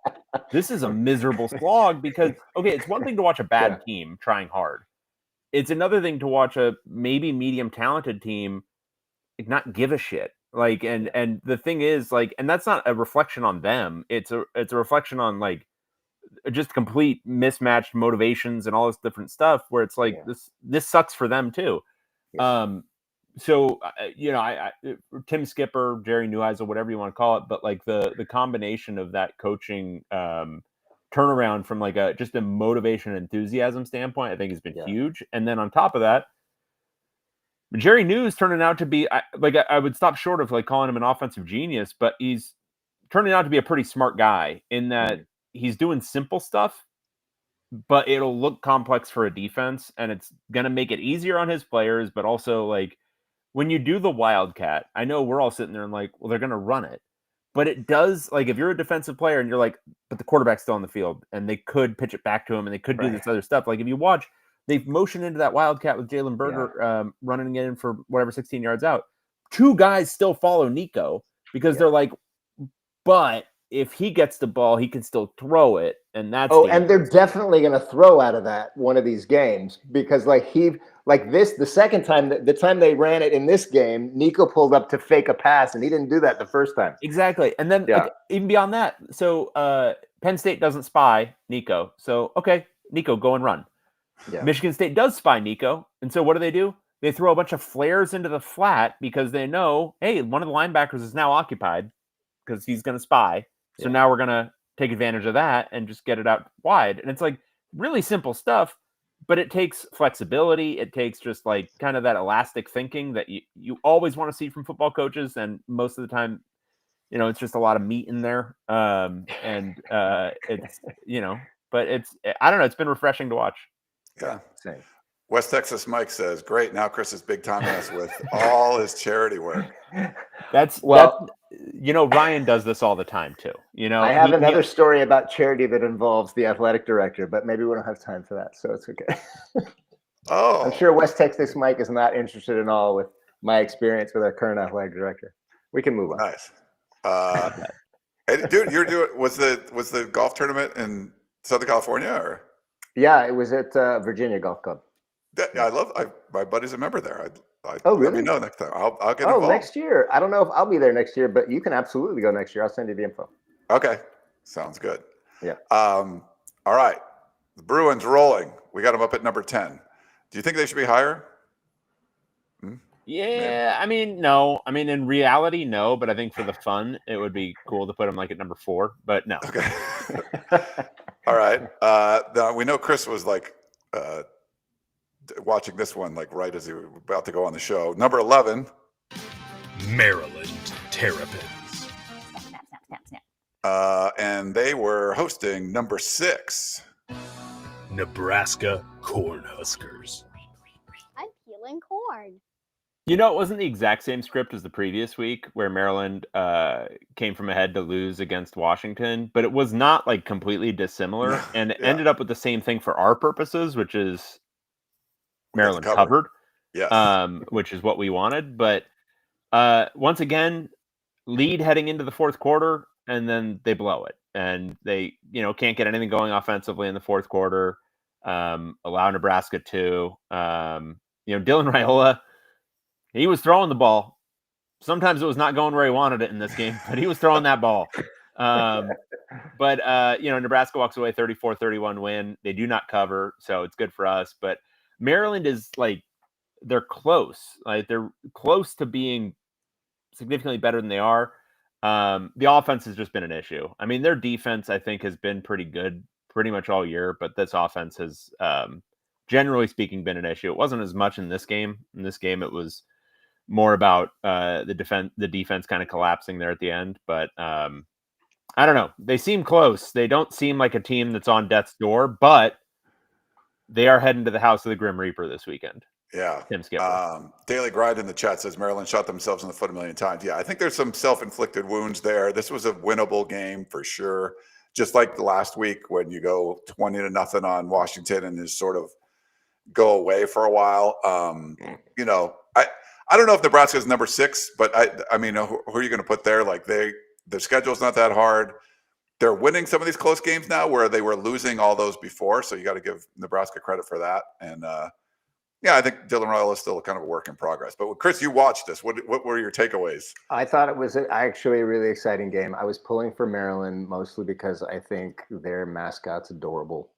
this is a miserable slog. Because okay, it's one thing to watch a bad team trying hard. It's another thing to watch a maybe medium talented team like not give a shit. Like, and the thing is, like, and that's not a reflection on them. It's a reflection on like just complete mismatched motivations and all this different stuff, where it's like this sucks for them too. So I Tim Skipper, Jerry Neuheisel, whatever you want to call it, but like the combination of that coaching turnaround from like just a motivation and enthusiasm standpoint, I think has been huge. And then on top of that, Jerry News turning out to be I would stop short of like calling him an offensive genius, but he's turning out to be a pretty smart guy in that he's doing simple stuff, but it'll look complex for a defense, and it's gonna make it easier on his players. But also, like, when you do the Wildcat, I know we're all sitting there and like, well, they're gonna run it, but it does, like, if you're a defensive player and you're like, but the quarterback's still on the field and they could pitch it back to him and they could do this other stuff. Like, if you watch, they've motioned into that Wildcat with Jalen Berger running it in for whatever 16 yards out. 2 guys still follow Nico because they're like, but if he gets the ball, he can still throw it. And that's and they're definitely going to throw out of that one of these games, because the second time, the time they ran it in this game, Nico pulled up to fake a pass, and he didn't do that the first time. Exactly. And then like, even beyond that, so Penn State doesn't spy Nico. So, okay, Nico, go and run. Yeah. Michigan State does spy Nico. And so what do? They throw a bunch of flares into the flat because they know, hey, one of the linebackers is now occupied because he's going to spy. So now we're going to take advantage of that and just get it out wide. And it's like really simple stuff, but it takes flexibility. It takes just like kind of that elastic thinking that you always want to see from football coaches. And most of the time, it's just a lot of meat in there. It's, but I don't know. It's been refreshing to watch. Yeah. Same. West Texas Mike says, great. Now Chris is big time us with all his charity work. Ryan does this all the time too. I have another story about charity that involves the athletic director, but maybe we don't have time for that, so it's okay. I'm sure West Texas Mike is not interested at all with my experience with our current athletic director. We can move on. Nice. Hey, dude, was the golf tournament in Southern California or? Yeah, it was at Virginia Golf Club. My buddy's a member there. Oh, really? Let me know next time. I'll get involved. Next year. I don't know if I'll be there next year, but you can absolutely go next year. I'll send you the info. Okay. Sounds good. Yeah. All right. The Bruins rolling. We got them up at number 10. Do you think they should be higher? Yeah. Maybe. I mean, no. I mean, in reality, no. But I think for the fun, it would be cool to put them like at number 4. But no. Okay. All right. We know Chris was like watching this one like right as he was about to go on the show. Number 11, Maryland Terrapins. Snap, snap, snap, snap. and they were hosting number 6. Nebraska Cornhuskers. I'm peeling corn. You know, it wasn't the exact same script as the previous week where Maryland came from ahead to lose against Washington, but it was not like completely dissimilar, and it ended up with the same thing for our purposes, which is Maryland covered, which is what we wanted. But once again, lead heading into the fourth quarter, and then they blow it, and they can't get anything going offensively in the fourth quarter. Allow Nebraska to, Dylan Raiola. He was throwing the ball. Sometimes it was not going where he wanted it in this game, but he was throwing that ball. But Nebraska walks away 34-31 win. They do not cover, so it's good for us. But Maryland is they're close. They're close to being significantly better than they are. The offense has just been an issue. I mean, their defense, I think, has been pretty good pretty much all year, but this offense has, generally speaking, been an issue. It wasn't as much in this game. In this game, it was more about the defense kind of collapsing there at the end. But I don't know. They seem close. They don't seem like a team that's on death's door, but they are heading to the House of the Grim Reaper this weekend. Yeah. Tim Skipper. Daily Grind in the chat says Maryland shot themselves in the foot a million times. Yeah, I think there's some self-inflicted wounds there. This was a winnable game for sure. Just like the last week when you go 20-0 on Washington and just sort of go away for a while. I don't know if Nebraska is number 6, but I mean, who are you going to put there? Like their schedule's not that hard. They're winning some of these close games now where they were losing all those before. So you got to give Nebraska credit for that. And I think Dylan Raiola is still kind of a work in progress. But Chris, you watched this. What were your takeaways? I thought it was actually a really exciting game. I was pulling for Maryland mostly because I think their mascot's adorable.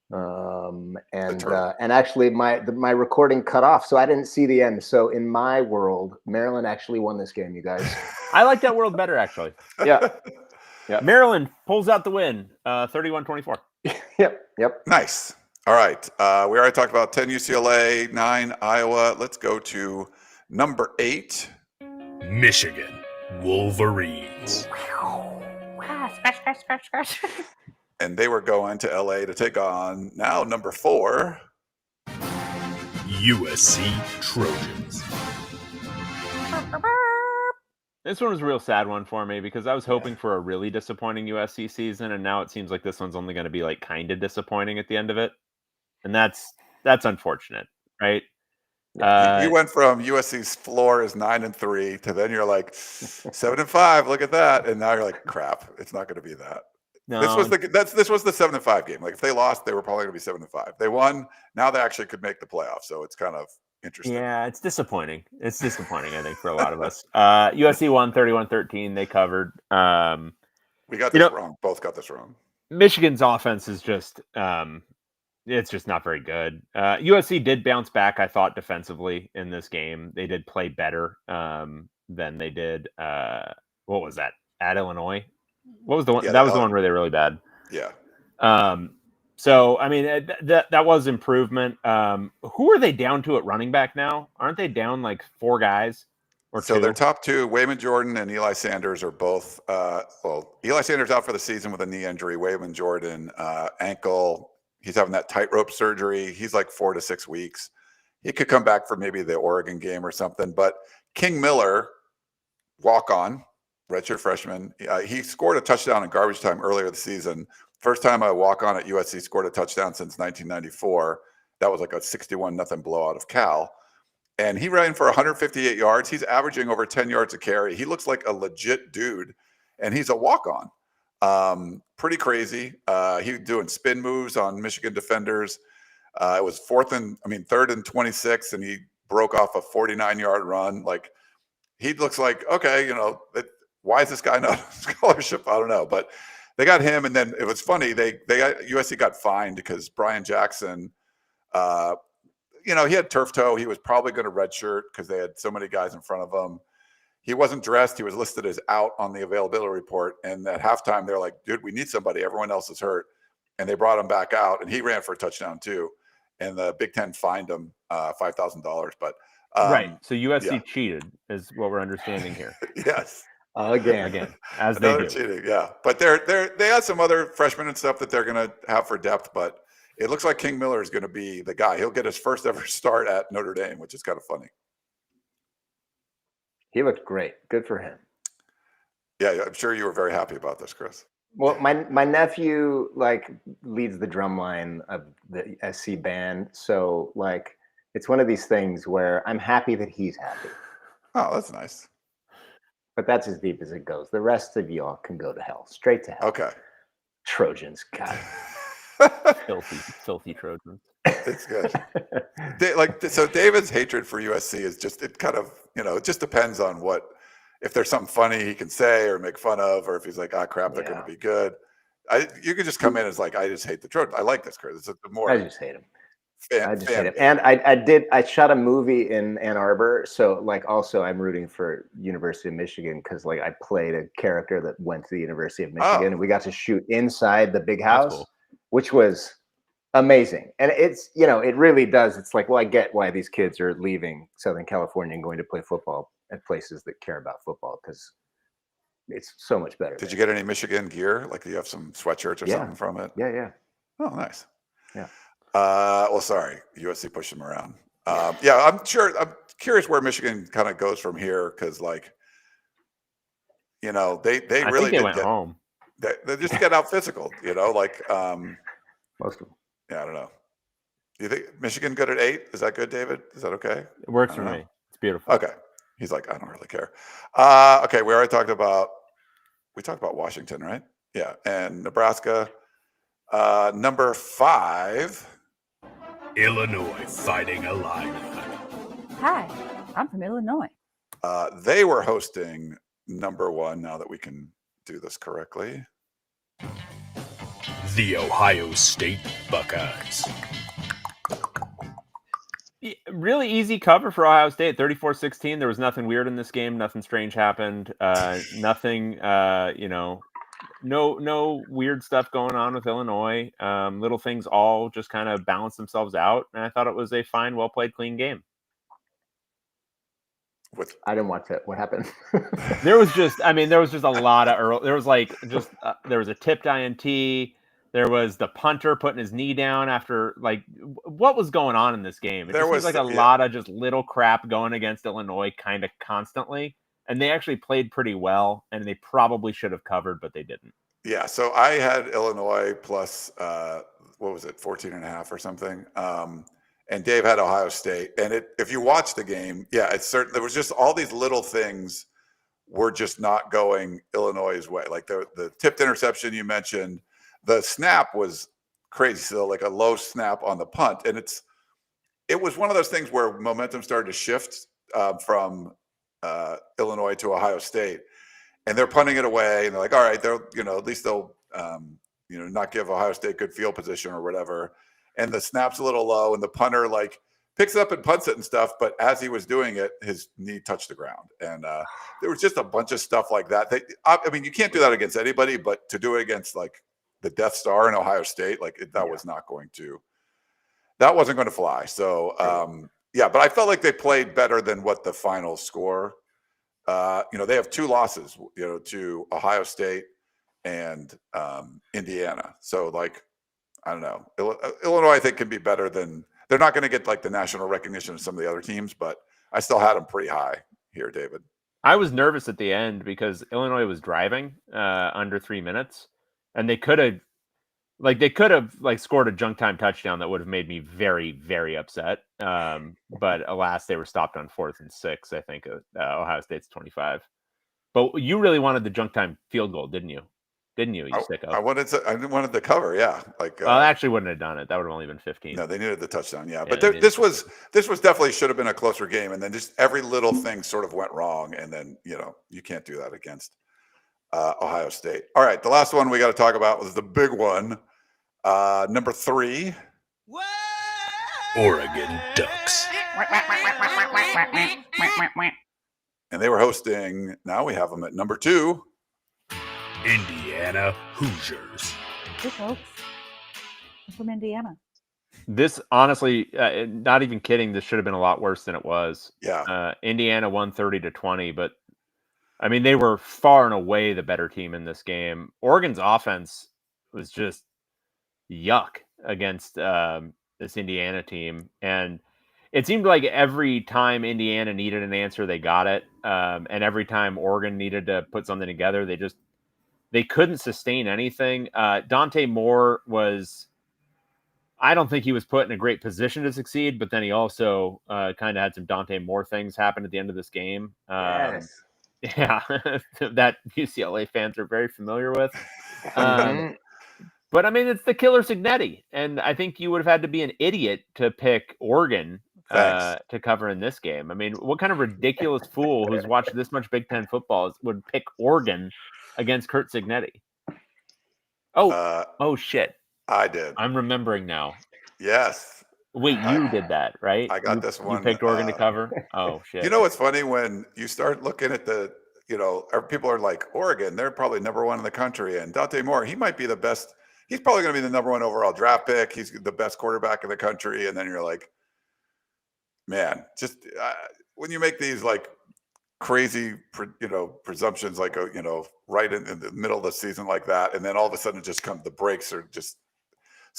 And actually my recording cut off, so I didn't see the end. So in my world, Maryland actually won this game, you guys. I like that world better, actually. Yeah. Maryland pulls out the win, 31-24. Yep. Nice. All right. We already talked about 10 UCLA, 9 Iowa. Let's go to number 8. Michigan Wolverines. Wow, scratch. And they were going to LA to take on now number 4. USC Trojans. This one was a real sad one for me because I was hoping for a really disappointing USC season, and now it seems like this one's only going to be kind of disappointing at the end of it, and that's unfortunate, right? You went from USC's floor is 9-3 to then you're like 7-5. Look at that, and now you're like, crap, it's not going to be that. No. This was the 7-5 game. Like if they lost, they were probably going to be 7-5. They won. Now they actually could make the playoffs. So it's kind of interesting. Yeah, it's disappointing. I think, for a lot of us. USC won 31-13. They covered. We got this wrong. Both got this wrong. Michigan's offense is just it's just not very good. USC did bounce back, I thought, defensively in this game. They did play better than they did. What was that? At Illinois? What was the one? Yeah, that was the one where they were really bad. Yeah. So I mean that was improvement. Who are they down to at running back now? Aren't they down 4 guys or 2? So their top 2, Wayman Jordan and Eli Sanders, are both. Eli Sanders out for the season with a knee injury. Wayman Jordan ankle. He's having that tightrope surgery. He's 4 to 6 weeks. He could come back for maybe the Oregon game or something. But King Miller, walk on. Redshirt freshman. He scored a touchdown in garbage time earlier this season. First time a walk-on at USC scored a touchdown since 1994. That was a 61-0 blowout of Cal. And he ran for 158 yards. He's averaging over 10 yards a carry. He looks like a legit dude, and he's a walk-on. Pretty crazy. He was doing spin moves on Michigan defenders. It was 3rd and 26, and he broke off a 49-yard run. He looks like, okay, why is this guy not on scholarship? I don't know, but they got him, and then it was funny. USC got fined because Brian Jackson, he had turf toe. He was probably going to redshirt because they had so many guys in front of him. He wasn't dressed. He was listed as out on the availability report. And at halftime, they're like, "Dude, we need somebody. Everyone else is hurt." And they brought him back out, and he ran for a touchdown too. and the Big Ten fined them $5,000. But right. So USC yeah. cheated, is what we're understanding here. Yes. Again, as they do. Cheating, yeah. But they had some other freshmen and stuff that they're going to have for depth. But it looks like King Miller is going to be the guy. He'll get his first ever start at Notre Dame, which is kind of funny. He looked great. Good for him. Yeah, I'm sure you were very happy about this, Chris. Well, my nephew like leads the drum line of the SC band, so like it's one of these things where I'm happy that he's happy. Oh, that's nice. But that's as deep as it goes. The rest of y'all can go to hell, straight to hell. Okay. Trojans, God. filthy Trojans. It's good. So David's hatred for USC is just, it kind of, it just depends on if there's something funny he can say or make fun of, or if he's like, crap, they're going to be good. You could just come in as like, I just hate the Trojans. I like this, Chris. It's more. I just hate him. And I shot a movie in Ann Arbor, so like also I'm rooting for University of Michigan because like I played a character that went to the University of Michigan and we got to shoot inside the big house, cool. Which was amazing. And it's it really does. It's like, well, I get why these kids are leaving Southern California and going to play football at places that care about football because it's so much better. Did you get any Michigan gear? Like, do you have some sweatshirts or something from it? Yeah. Oh, nice. Yeah. Well, sorry, USC pushed them around. Yeah, I'm curious where Michigan kind of goes from here because, like, they really think they went home. They just get out physical, like most of them. Yeah, I don't know. Do you think Michigan good at 8? Is that good, David? Is that okay? It works for me. It's beautiful. Okay. He's like, I don't really care. Okay, we already talked about Washington, right? Yeah, and Nebraska. Number 5. Illinois Fighting Illini. Hi, I'm from Illinois. They were hosting number 1, now that we can do this correctly. The Ohio State Buckeyes. Really easy cover for Ohio State, 34-16. There was nothing weird in this game. Nothing strange happened. Nothing, no weird stuff going on with Illinois. Little things all just kind of balance themselves out. And I thought it was a fine, well-played, clean game. I didn't watch it. What happened? There was just a lot of early. There was there was a tipped INT. There was the punter putting his knee down after, like, what was going on in this game? It was like a lot of just little crap going against Illinois kind of constantly. And they actually played pretty well, and they probably should have covered, but they didn't. Yeah, so I had Illinois plus, 14.5 or something. And Dave had Ohio State. And if you watch the game, there was just all these little things were just not going Illinois' way. Like the tipped interception you mentioned, the snap was crazy. So like a low snap on the punt. And it was one of those things where momentum started to shift from Illinois to Ohio State, and they're punting it away. And they're like, all right, at least they'll, not give Ohio State good field position or whatever. And the snap's a little low, and the punter like picks it up and punts it and stuff. But as he was doing it, his knee touched the ground. And there was just a bunch of stuff like that. You can't do that against anybody, but to do it against like the Death Star in Ohio State, that wasn't going to fly. So, but I felt like they played better than what the final score. They have 2 losses, to Ohio State and Indiana. So, I don't know. Illinois, I think, can be better than – they're not going to get, the national recognition of some of the other teams, but I still had them pretty high here, David. I was nervous at the end because Illinois was driving under 3 minutes, and they could have scored a junk time touchdown that would have made me very, very upset. But alas, they were stopped on 4th and 6, I think, Ohio State's 25. But you really wanted the junk time field goal, didn't you? You sicko. I wanted the cover, yeah. I actually wouldn't have done it. That would have only been 15. No, they needed the touchdown, yeah. But this was definitely should have been a closer game, and then just every little thing sort of went wrong, and then you can't do that against Ohio State. All right, the last one we got to talk about was the big one. Number 3. Oregon Ducks. And they were hosting, now we have them at number 2. Indiana Hoosiers. Hey, folks. I'm from Indiana. This honestly, not even kidding, this should have been a lot worse than it was. Yeah. Indiana won 30-20, but I mean, they were far and away the better team in this game. Oregon's offense was just yuck against this Indiana team. And it seemed like every time Indiana needed an answer, they got it. And every time Oregon needed to put something together, they couldn't sustain anything. Dante Moore I don't think he was put in a great position to succeed, but then he also kind of had some Dante Moore things happen at the end of this game. Yes. Yeah, that UCLA fans are very familiar with. Mhm. But I mean, it's the killer Signetti, and I think you would have had to be an idiot to pick Oregon Thanks. to cover in this game. I mean, what kind of ridiculous fool who's watched this much Big Ten football would pick Oregon against Curt Signetti? Oh shit! I did. I'm remembering now. Yes. Wait, you did that, right? I got this one. You picked Oregon to cover? Oh, shit. You know what's funny? When you start looking at people are like, Oregon, they're probably number one in the country. And Dante Moore, he might be the best. He's probably going to be the number one overall draft pick. He's the best quarterback in the country. And then you're like, man, just when you make these like crazy, presumptions, like, right in the middle of the season like that. And then all of a sudden the brakes are just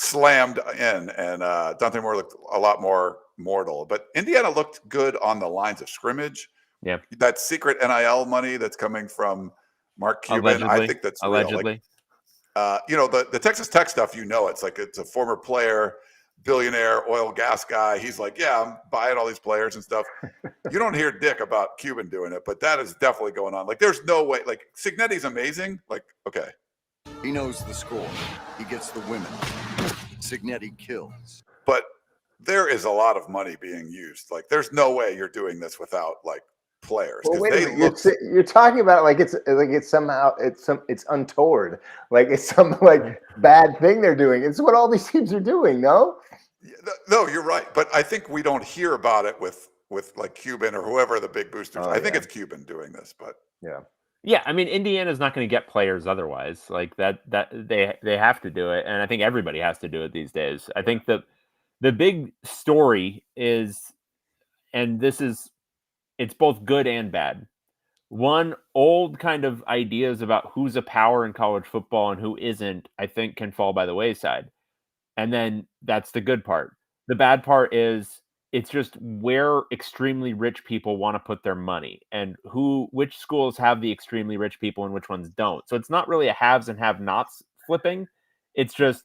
slammed in, and Dante Moore looked a lot more mortal. But Indiana looked good on the lines of scrimmage. Yeah, that secret NIL money that's coming from Mark Cuban, I think that's allegedly. Real. Like, the Texas Tech stuff. It's like it's a former player, billionaire, oil gas guy. He's like, yeah, I'm buying all these players and stuff. You don't hear dick about Cuban doing it, but that is definitely going on. Like, there's no way. Like, Signetti's amazing. Like, okay. He knows the score. He gets the women. Signetti kills. But there is a lot of money being used. Like, there's no way you're doing this without like players. Well, wait a minute. You're talking about it's somehow it's untoward. Like it's some like bad thing they're doing. It's what all these teams are doing. No. No, you're right. But I think we don't hear about it with like Cuban or whoever the big boosters. I think it's Cuban doing this, but yeah. Yeah, I mean, Indiana's not going to get players otherwise. Like that they have to do it, and I think everybody has to do it these days. I think the big story is, and it's both good and bad. One, old kind of ideas about who's a power in college football and who isn't, I think, can fall by the wayside. And then that's the good part. The bad part is it's just where extremely rich people want to put their money and which schools have the extremely rich people and which ones don't. So it's not really a haves and have-nots flipping. It's just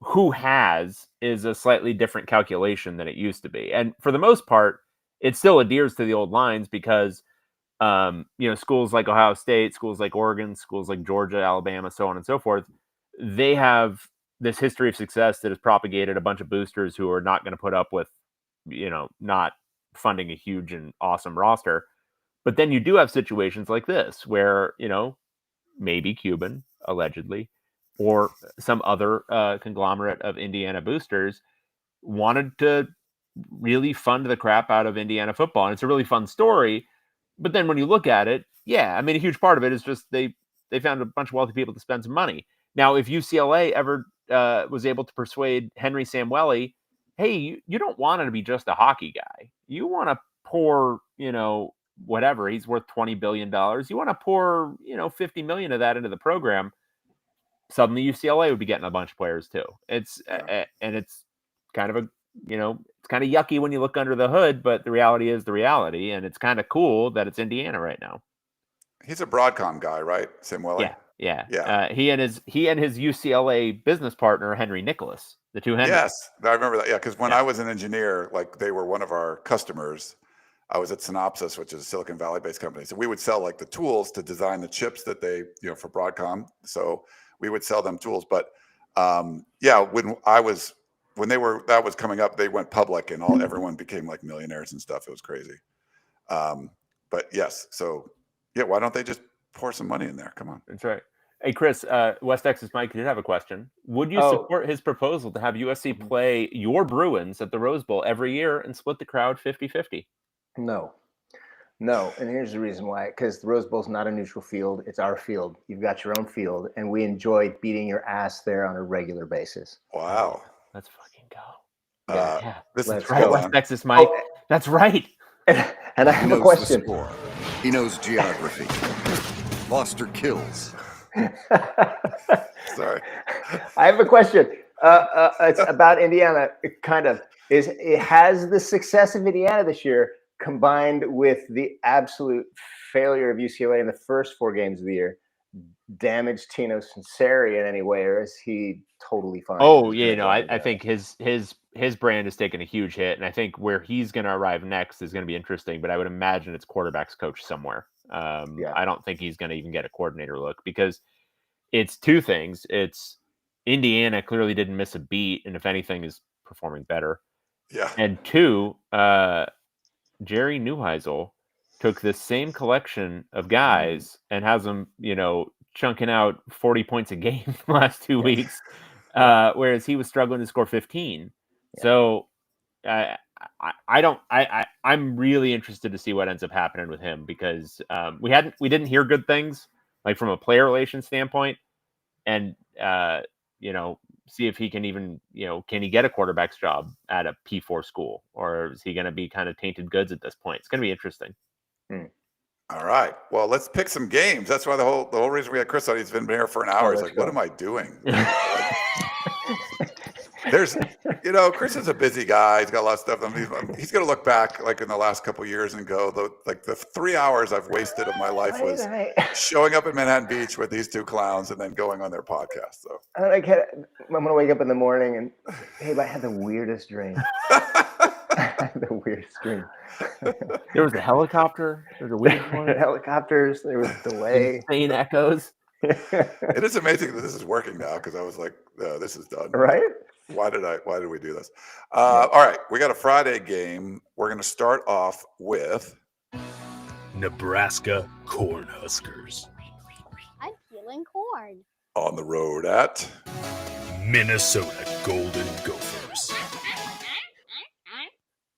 who has is a slightly different calculation than it used to be. And for the most part, it still adheres to the old lines because, schools like Ohio State, schools like Oregon, schools like Georgia, Alabama, so on and so forth, they have this history of success that has propagated a bunch of boosters who are not going to put up with, not funding a huge and awesome roster. But then you do have situations like this where, maybe Cuban, allegedly, or some other conglomerate of Indiana boosters wanted to really fund the crap out of Indiana football. And it's a really fun story. But then when you look at it, yeah, I mean, a huge part of it is just they found a bunch of wealthy people to spend some money. Now, if UCLA ever was able to persuade Henry Samueli, hey, you don't want to be just a hockey guy. You want to pour, whatever, he's worth $20 billion. You want to pour, $50 million of that into the program. Suddenly UCLA would be getting a bunch of players too. It's and it's kind of it's kind of yucky when you look under the hood, but the reality is the reality, and it's kind of cool that it's Indiana right now. He's a Broadcom guy, right? Samueli. Yeah. He and his UCLA business partner Henry Nicholas, the two Henrys. Yes, I remember that. Yeah, because when I was an engineer, like they were one of our customers. I was at Synopsys, which is a Silicon Valley-based company. So we would sell like the tools to design the chips that they, for Broadcom. So we would sell them tools. But when that was coming up, they went public and everyone became like millionaires and stuff. It was crazy. But yes, so yeah, why don't they just pour some money in there? Come on. That's right. Hey, Chris, West Texas Mike did have a question. Would you support his proposal to have USC play your Bruins at the Rose Bowl every year and split the crowd 50-50? No. And here's the reason why. Because the Rose Bowl is not a neutral field. It's our field. You've got your own field. And we enjoy beating your ass there on a regular basis. Wow. Let's fucking go. This Let's is go. West Texas, Mike. Oh. That's right. And I He have a knows the question. score. He knows geography. Lost or kills. Sorry. I have a question. It's about Indiana. Kind of has the success of Indiana this year combined with the absolute failure of UCLA in the first 4 games of the year damaged Tino Sinceri in any way, or is he totally fine? Oh, I think his brand has taken a huge hit, and I think where he's going to arrive next is going to be interesting. But I would imagine it's quarterbacks coach somewhere. I don't think he's going to even get a coordinator look because it's 2 things. It's Indiana clearly didn't miss a beat, and if anything, is performing better. Yeah. And 2, Jerry Neuheisel took this same collection of guys and has them, chunking out 40 points a game the last 2 weeks, whereas he was struggling to score 15. Yeah. So I'm really interested to see what ends up happening with him because we didn't hear good things like from a player relations standpoint, and see if he can even, can he get a quarterback's job at a P4 school, or is he going to be kind of tainted goods at this point? It's going to be interesting. All right. Well, let's pick some games. That's why the whole reason we had Chris on, he's been here for an hour. He's like, what am I doing? There's, Chris is a busy guy. He's got a lot of stuff. He's going to look back like in the last couple of years and go, the 3 hours I've wasted of my life was showing up at Manhattan Beach with these 2 clowns and then going on their podcast. So I'm going to wake up in the morning and, I had the weirdest dream. The weirdest dream. There was a helicopter. There was a weird one. Helicopters. There was delay. Insane echoes. It is amazing that this is working now because I was like, no, this is done. Right? Why did we do this? All right, we got a Friday game. We're going to start off with Nebraska Cornhuskers I'm peeling corn. on the road at Minnesota Golden Gophers.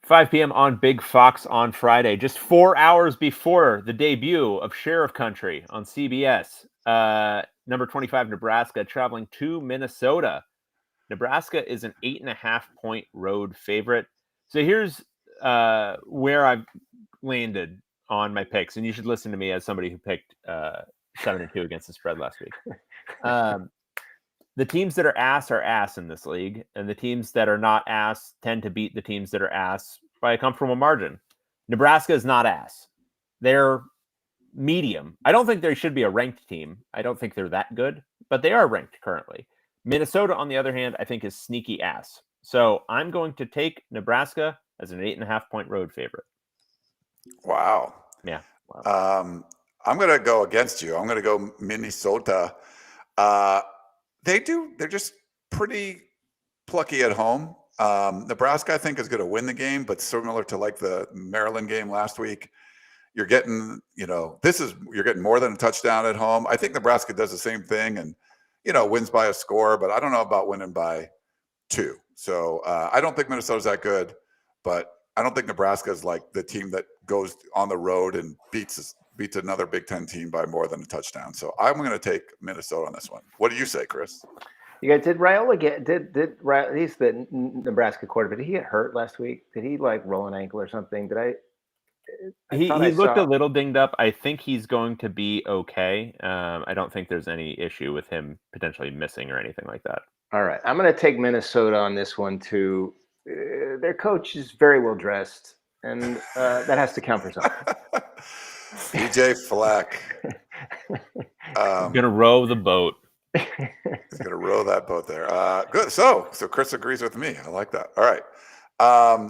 5 p.m. on Big Fox on Friday, just 4 hours before the debut of Sheriff Country on CBS. Number 25, Nebraska, traveling to Minnesota. Nebraska is an 8.5-point road favorite. So here's where I've landed on my picks, and you should listen to me as somebody who picked 7-2 against the spread last week. The teams that are ass in this league, and the teams that are not ass tend to beat the teams that are ass by a comfortable margin. Nebraska is not ass. They're medium. I don't think they should be a ranked team. I don't think they're that good, but they are ranked currently. Minnesota, on the other hand, I think is sneaky ass. So I'm going to take Nebraska as an 8.5-point road favorite. Wow. Yeah. Wow. I'm going to go against you. I'm going to go Minnesota. They're just pretty plucky at home. Nebraska, I think, is going to win the game, but similar to like the Maryland game last week, you're getting, you're getting more than a touchdown at home. I think Nebraska does the same thing and, wins by a score, but I don't know about winning by 2. So I don't think Minnesota's that good, but I don't think Nebraska is like the team that goes on the road and beats another Big Ten team by more than a touchdown. So I'm going to take Minnesota on this one. What do you say, Chris? You guys, did Raiola he's the Nebraska quarterback. Did he get hurt last week? Did he roll an ankle or something? He looked a little dinged up. I think he's going to be okay. I don't think there's any issue with him potentially missing or anything like that. All right. I'm going to take Minnesota on this one too. Their coach is very well dressed, and that has to count for something. PJ Fleck. He's going to row the boat. He's going to row that boat there. Good. So Chris agrees with me. I like that. All right.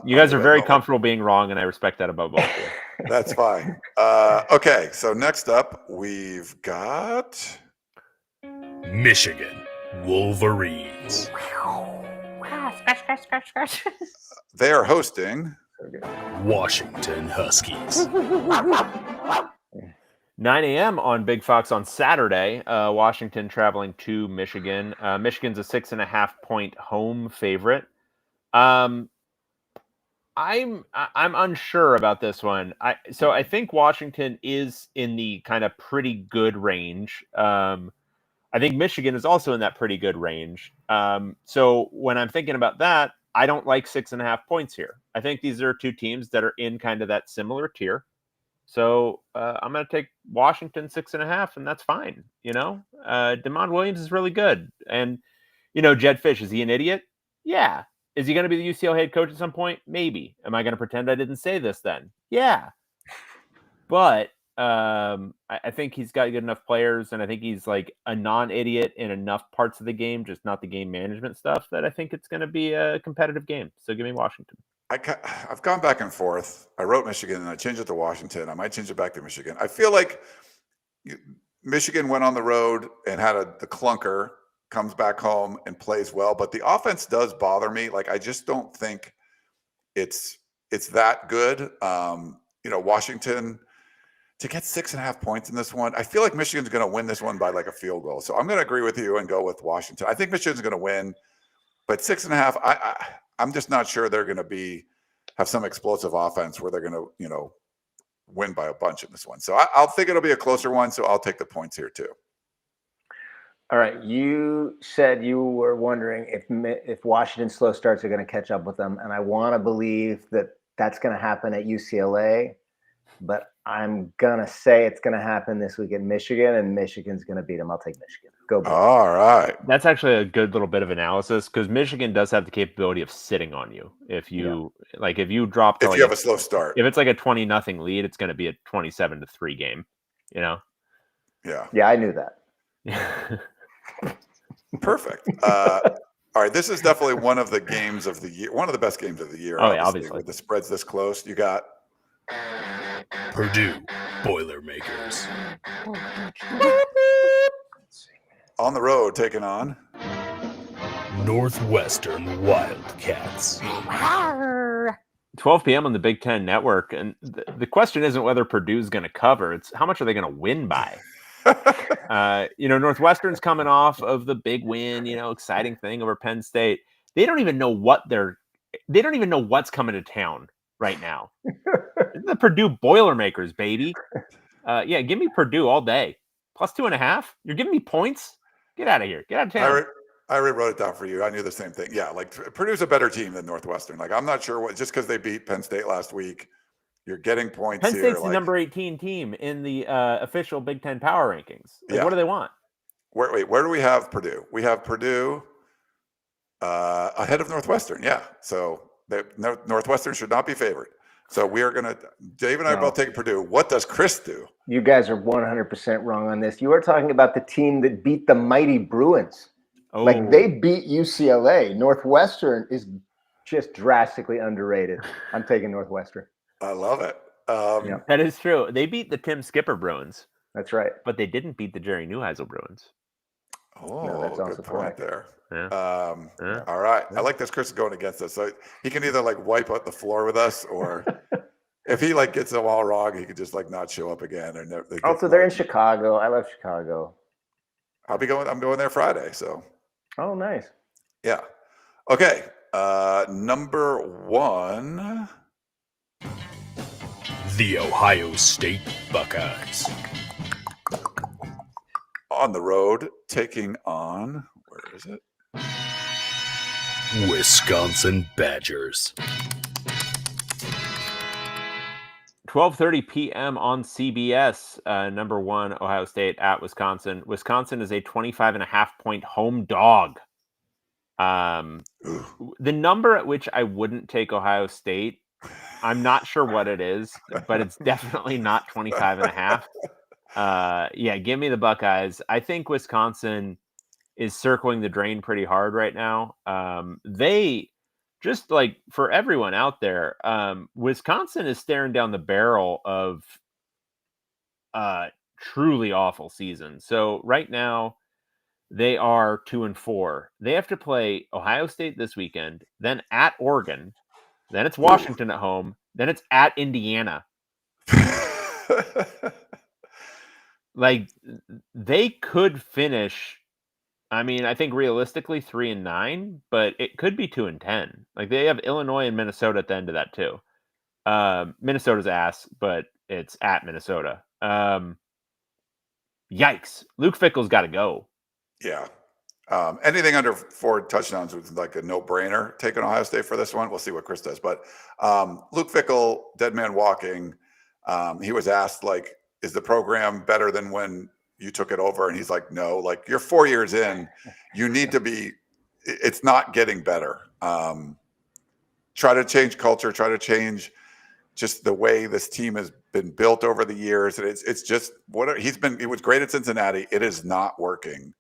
You guys are very comfortable being wrong, and I respect that about both of you. That's fine. Okay, so next up, we've got Michigan Wolverines. They are hosting Washington Huskies. 9 a.m. on Big Fox on Saturday. Washington traveling to Michigan. Michigan's a 6.5-point home favorite. I'm unsure about this one. I think Washington is in the kind of pretty good range. I think Michigan is also in that pretty good range. So when I'm thinking about that, I don't like 6.5 points here. I think these are two teams that are in kind of that similar tier. So I'm going to take Washington 6.5, and that's fine. DeMond Williams is really good. And, Jed Fish, is he an idiot? Yeah. Is he going to be the UCLA head coach at some point? Maybe. Am I going to pretend I didn't say this then? Yeah. But I think he's got good enough players, and I think he's like a non-idiot in enough parts of the game, just not the game management stuff, that I think it's going to be a competitive game. So give me Washington. I've gone back and forth. I wrote Michigan and I changed it to Washington. I might change it back to Michigan. I feel like Michigan went on the road and had the clunker, comes back home and plays well, but the offense does bother me. Like, I just don't think it's that good. Washington to get 6.5 points in this one. I feel like Michigan's going to win this one by like a field goal. So I'm going to agree with you and go with Washington. I think Michigan's going to win, but 6.5, I'm just not sure they're going to have some explosive offense where they're going to, win by a bunch in this one. So I'll think it'll be a closer one. So I'll take the points here too. All right. You said you were wondering if Washington's slow starts are going to catch up with them. And I want to believe that that's going to happen at UCLA, but I'm going to say it's going to happen this week at Michigan, and Michigan's going to beat them. I'll take Michigan. Go Bulls. All right. That's actually a good little bit of analysis, because Michigan does have the capability of sitting on you. If you drop to if you have a slow start. If it's like a 20-0 lead, it's going to be a 27-3 game, Yeah. Yeah, I knew that. Perfect. All right. This is definitely one of the games of the year, one of the best games of the year. Oh, obviously. With the spreads this close, you got Purdue Boilermakers. on the road taking on Northwestern Wildcats. 12 p.m. on the Big Ten Network. And the question isn't whether Purdue's going to cover. It's how much are they going to win by? Northwestern's coming off of the big win, exciting thing over Penn State. They don't even know what's coming to town right now. The Purdue Boilermakers, baby. Give me Purdue all day. Plus 2.5. You're giving me points? Get out of here. Get out of town. I already wrote it down for you. I knew the same thing. Yeah, like Purdue's a better team than Northwestern. Like, I'm not sure just because they beat Penn State last week, you're getting points Penn here. State's the number 18 team in the official Big Ten power rankings. What do they want? Where do we have Purdue? We have Purdue ahead of Northwestern. Yeah. So Northwestern should not be favored. So we are going to, Dave and I both take Purdue. What does Chris do? You guys are 100% wrong on this. You are talking about the team that beat the mighty Bruins. Oh. Like, they beat UCLA. Northwestern is just drastically underrated. I'm taking Northwestern. I love it. That is true. They beat the Tim Skipper Bruins. That's right. But they didn't beat the Jerry Neuheisel Bruins. That's also good point correct. there. Yeah. All right. I like this. Chris is going against us. So he can either wipe out the floor with us, or if he gets them all wrong, he could just not show up again. They're in Chicago. I love Chicago. I'm going there Friday. So. Oh, nice. Yeah. Okay. Number 1. The Ohio State Buckeyes. On the road, taking on, where is it? Wisconsin Badgers. 12:30 p.m. on CBS. Number 1, Ohio State at Wisconsin. Wisconsin is a 25.5 point home dog. The number at which I wouldn't take Ohio State, I'm not sure what it is, but it's definitely not 25.5. Give me the Buckeyes. I think Wisconsin is circling the drain pretty hard right now. They just for everyone out there, Wisconsin is staring down the barrel of truly awful season. So right now they are 2-4. They have to play Ohio State this weekend, then at Oregon, then it's Washington at home, then it's at Indiana. They could finish. I mean, I think realistically 3-9, but it could be 2-10. They have Illinois and Minnesota at the end of that too. Minnesota's ass, but it's at Minnesota. Yikes! Luke Fickell's got to go. Yeah, Anything under 4 touchdowns was like a no-brainer taking Ohio State for this one. We'll see what Chris does. But Luke Fickell, dead man walking, he was asked, like, is the program better than when you took it over? And he's like, no, like, you're 4 years in. You need to be – it's not getting better. Try to change culture, try to change just the way this team has been built over the years. And it's just what he was great at Cincinnati. It is not working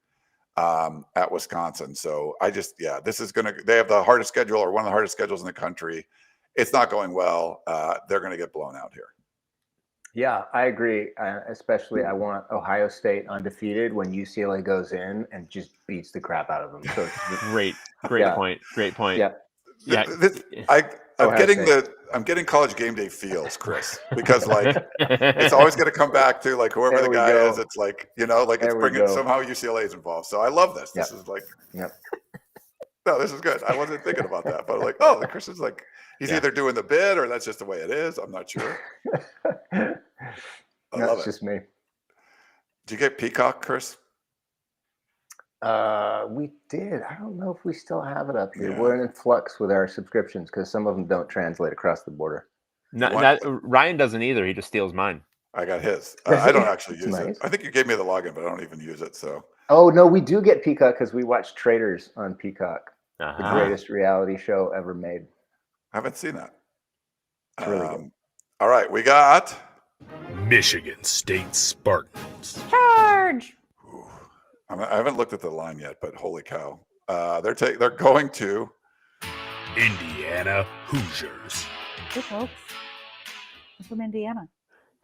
at Wisconsin. So this is they have the hardest schedule, or one of the hardest schedules in the country. It's not going well. They're going to get blown out here. Yeah, I agree. Especially, I want Ohio State undefeated when UCLA goes in and just beats the crap out of them. So great point. Great point. Yeah. I'm getting College Game Day feels, Chris, because like it's always going to come back to like whoever the guy is. It's like, like it's bringing somehow UCLA is involved. So I love this. This is like, no, this is good. I wasn't thinking about that, but like, oh, the Chris is like, he's either doing the bid or that's just the way it is. I'm not sure. I love it. Just me. Did you get Peacock, Chris? We did. I don't know if we still have it up here. Yeah. We're in flux with our subscriptions because some of them don't translate across the border. Ryan doesn't either. He just steals mine. I got his. I don't actually use it. I think you gave me the login, but I don't even use it. So. Oh no, we do get Peacock because we watch Traitors on Peacock, the greatest reality show ever made. I haven't seen that. It's really good. All right, we got Michigan State Spartans. Charge! I haven't looked at the line yet, but holy cow. They're going to Indiana Hoosiers. Good folks. I'm from Indiana.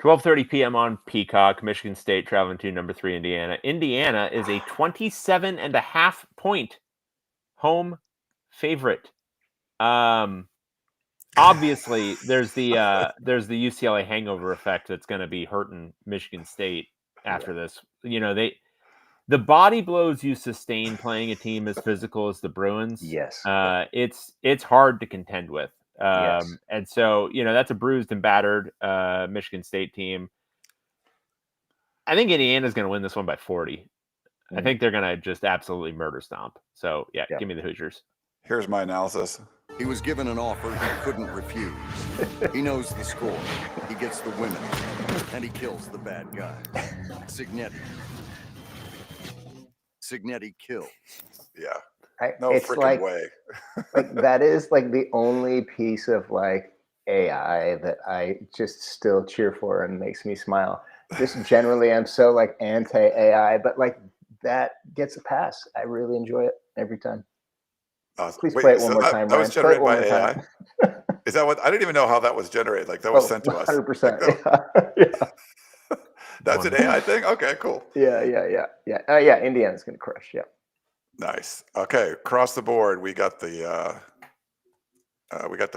12:30 p.m. on Peacock. Michigan State traveling to number 3 Indiana. Indiana is a 27.5 point home favorite. Obviously, there's the UCLA hangover effect that's going to be hurting Michigan State after this. The body blows you sustain playing a team as physical as the Bruins. Yes. It's hard to contend with. Yes. And so, that's a bruised and battered Michigan State team. I think Indiana's going to win this one by 40. I think they're going to just absolutely murder stomp. So, give me the Hoosiers. Here's my analysis. He was given an offer he couldn't refuse. He knows the score. He gets the women. And he kills the bad guy. Signetti kills. Yeah. No freaking way. Like that is like the only piece of like AI that I just still cheer for and makes me smile. Just generally, I'm so like anti-AI, but like that gets a pass. I really enjoy it every time. Please play it one more time. That was generated by AI. Is that what? I didn't even know how that was generated. Like that was sent to us. 100%. Yeah. That's an AI thing. Okay, cool. Yeah. Indiana's gonna crush. Yeah. Nice. Okay, across the board, we got the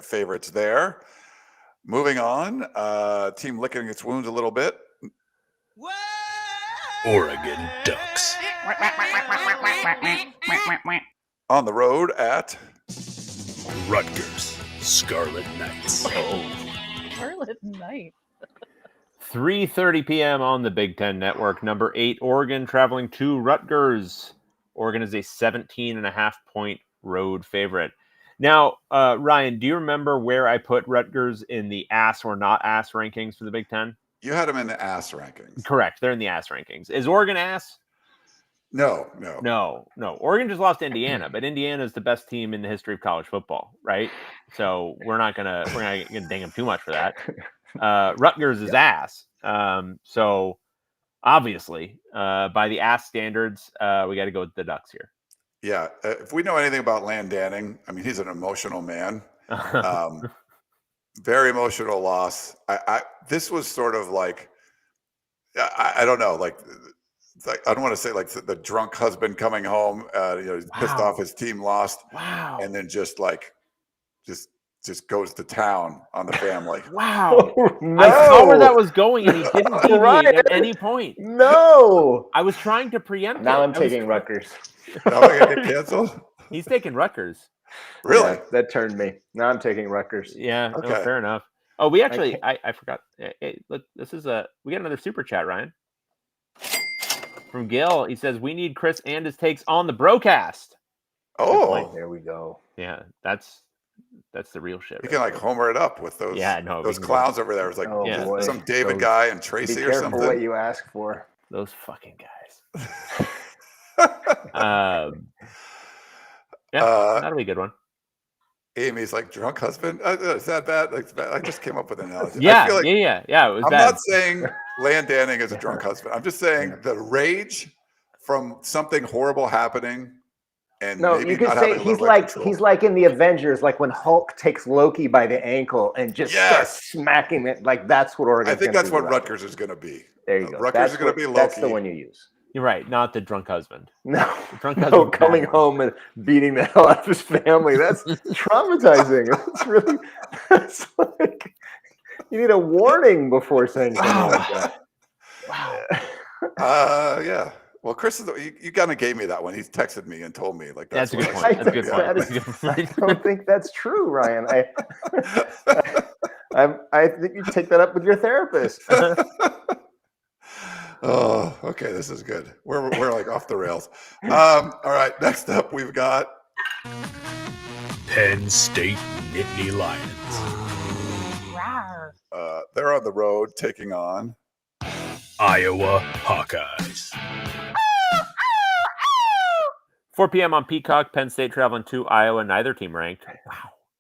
favorites there. Moving on, team licking its wounds a little bit. Oregon Ducks. On the road at Rutgers Scarlet Knights. Scarlet Knights. 3:30 p.m. on the Big Ten Network. Number 8, Oregon traveling to Rutgers. Oregon is a 17.5 point road favorite. Now, Ryan, do you remember where I put Rutgers in the ass or not ass rankings for the Big Ten? You had them in the ass rankings. Correct. They're in the ass rankings. Is Oregon ass? No. Oregon just lost to Indiana, but Indiana is the best team in the history of college football, right? So we're not gonna ding them too much for that. Rutgers is ass. So obviously, by the ass standards, we got to go with the Ducks here. Yeah. If we know anything about Land Danning, I mean, he's an emotional man. Very emotional loss. This was sort of like, I don't know, like I don't want to say like the drunk husband coming home, he's pissed off his team lost. Wow. And then just goes to town on the family. Wow. No. I saw where that was going, and he didn't deviate at any point. No. I was trying to preempt Now it. I'm taking Rutgers. Now I gotta get canceled. He's taking Rutgers. Really? Yeah, that turned me. Now I'm taking Rutgers. Yeah. Okay. No, fair enough. Oh, we actually, I forgot. Hey, look, we got another super chat, Ryan. from Gil. He says, we need Chris and his takes on the broadcast. Oh, there we go. Yeah, that's the real shit. You can like homer it up with those those clowns over there. It's like some David guy and Tracy or something. Be careful what you ask for. Those fucking guys. That'll be a good one. Amy's like drunk husband. Is that bad? Like, I just came up with an analogy. Yeah, I feel like, yeah. It was I'm bad. not saying Land Danning is a drunk husband. I'm just saying the rage from something horrible happening. And no, maybe you could not say he's like in the Avengers, like when Hulk takes Loki by the ankle and just starts smacking it. Like that's what Oregon. I think that's what Rutgers is going to be. There you go. Rutgers is going to be Loki. That's the one you use. You're right. Not the drunk husband. No, the drunk husband coming home and beating the hell out of his family. That's traumatizing. It's really. That's like you need a warning before saying something like that. Wow. Yeah. Well, Chris, you kind of gave me that one. He texted me and told me like that's a good point. That's a good point. I don't think that's true, Ryan. I think you take that up with your therapist. Oh, okay. This is good. We're like off the rails. All right. Next up, we've got Penn State Nittany Lions. They're on the road taking on Iowa Hawkeyes. 4 p.m. on Peacock. Penn State traveling to Iowa. Neither team ranked.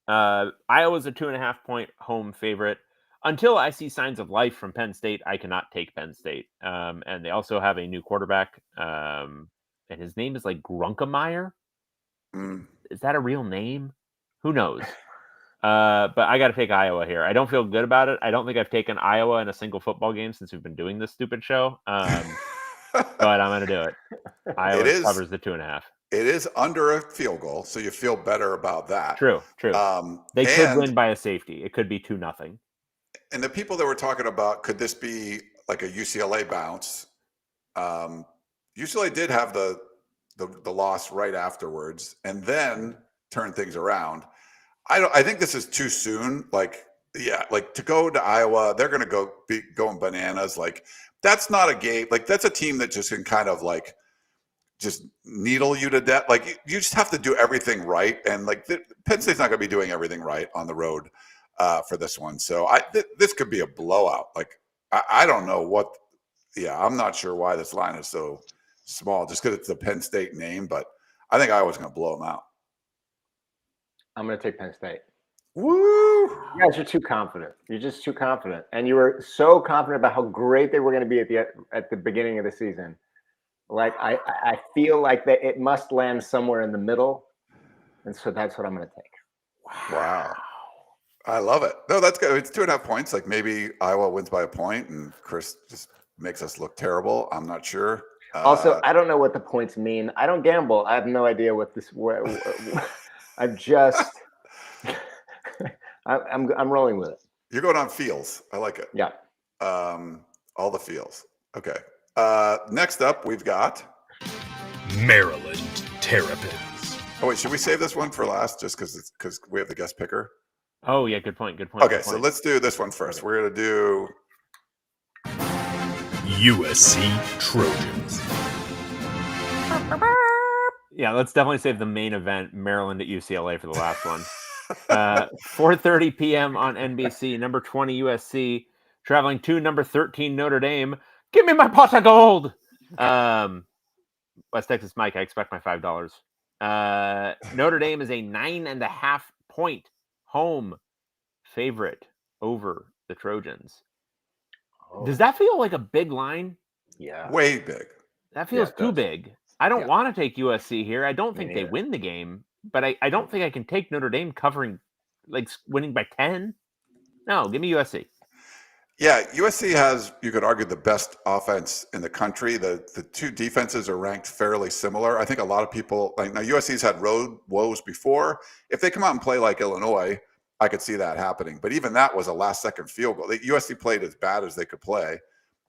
Wow. Iowa's a 2.5-point home favorite. Until I see signs of life from Penn State, I cannot take Penn State. And they also have a new quarterback. And his name is like Grunkemeyer. Is that a real name? Who knows? But I got to take Iowa here. I don't feel good about it. I don't think I've taken Iowa in a single football game since we've been doing this stupid show. But I'm going to do it. Iowa covers the 2.5. It is under a field goal, so you feel better about that. True. They could win by a safety. It could be 2-0. And the people that were talking about, could this be like a UCLA bounce? UCLA did have the loss right afterwards, and then turn things around. I think this is too soon. Like to go to Iowa, they're going to be going bananas. Like that's not a game. Like that's a team that just can kind of like just needle you to death. Like you just have to do everything right, and like Penn State's not going to be doing everything right on the road for this one. So this could be a blowout. Like I don't know what. Yeah, I'm not sure why this line is so small. Just because it's the Penn State name, but I think Iowa's going to blow them out. I'm going to take Penn State. Woo! You guys are too confident. You're just too confident, and you were so confident about how great they were going to be at the beginning of the season. Like I feel like that it must land somewhere in the middle, and so that's what I'm going to take. Wow. I love it. No, that's good. It's 2.5 points. Like maybe Iowa wins by a point, and Chris just makes us look terrible. I'm not sure. Also, I don't know what the points mean. I don't gamble. I have no idea what this. I'm just. I'm rolling with it. You're going on feels. I like it. Yeah. All the feels. Okay. Next up, we've got Maryland Terrapins. Oh wait, should we save this one for last, just because we have the guest picker? Oh yeah, good point. Okay, so let's do this one first. We're gonna do USC Trojans. Yeah, let's definitely save the main event, Maryland at UCLA, for the last one. 4:30 p.m. on NBC. Number 20 USC traveling to number 13 Notre Dame. Give me my pot of gold. West Texas Mike, I expect my $5. Notre Dame is a 9.5-point home favorite over the Trojans. Does that feel like a big line? Yeah. Way big. That feels too big. I don't want to take USC here. I don't think they win the game, but I don't think I can take Notre Dame covering, like winning by 10. No, give me USC. Yeah, USC has, you could argue, the best offense in the country. The two defenses are ranked fairly similar. I think a lot of people, like now USC's had road woes before. If they come out and play like Illinois, I could see that happening. But even that was a last-second field goal. USC played as bad as they could play,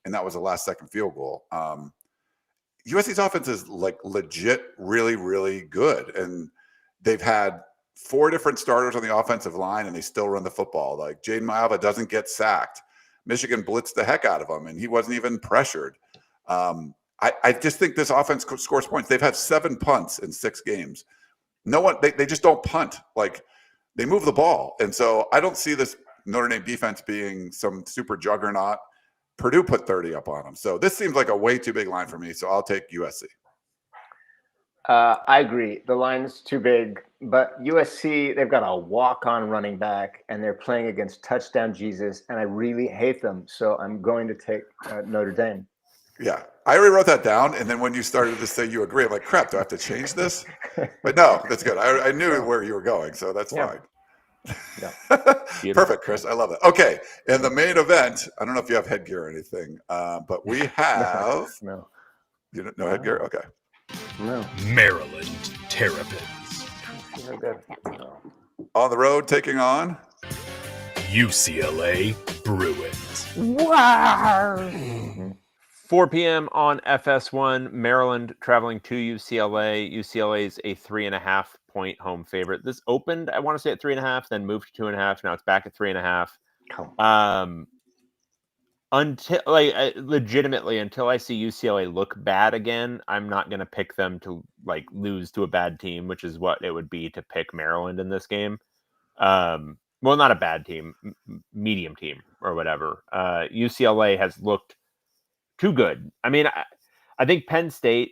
and that was a last-second field goal. USC's offense is like legit really, really good. And they've had 4 different starters on the offensive line, and they still run the football. Like Jaden Maiava doesn't get sacked. Michigan blitzed the heck out of him, and he wasn't even pressured. I just think this offense scores points. They've had 7 punts in 6 games. No one, they just don't punt. Like, they move the ball. And so I don't see this Notre Dame defense being some super juggernaut. Purdue put 30 up on them. So this seems like a way too big line for me. So I'll take USC. I agree. The line's too big, but USC, they've got a walk-on running back, and they're playing against Touchdown Jesus, and I really hate them. So I'm going to take Notre Dame. Yeah, I already wrote that down, and then when you started to say you agree, I'm like, crap, do I have to change this? But no, that's good. I knew where you were going, so that's fine. Yeah. Perfect, Chris. I love it. Okay, in the main event, I don't know if you have headgear or anything, but we have no headgear. Okay. No. Maryland Terrapins. On the road, taking on UCLA Bruins. Wow. 4 p.m. on FS1. Maryland traveling to UCLA. UCLA is a 3.5 point home favorite. This opened, I want to say, at 3.5, then moved to 2.5. Now it's back at 3.5. Legitimately, until I see UCLA look bad again, I'm not going to pick them to lose to a bad team, which is what it would be to pick Maryland in this game. Well, not a bad team, medium team or whatever. UCLA has looked too good. I mean, I think Penn State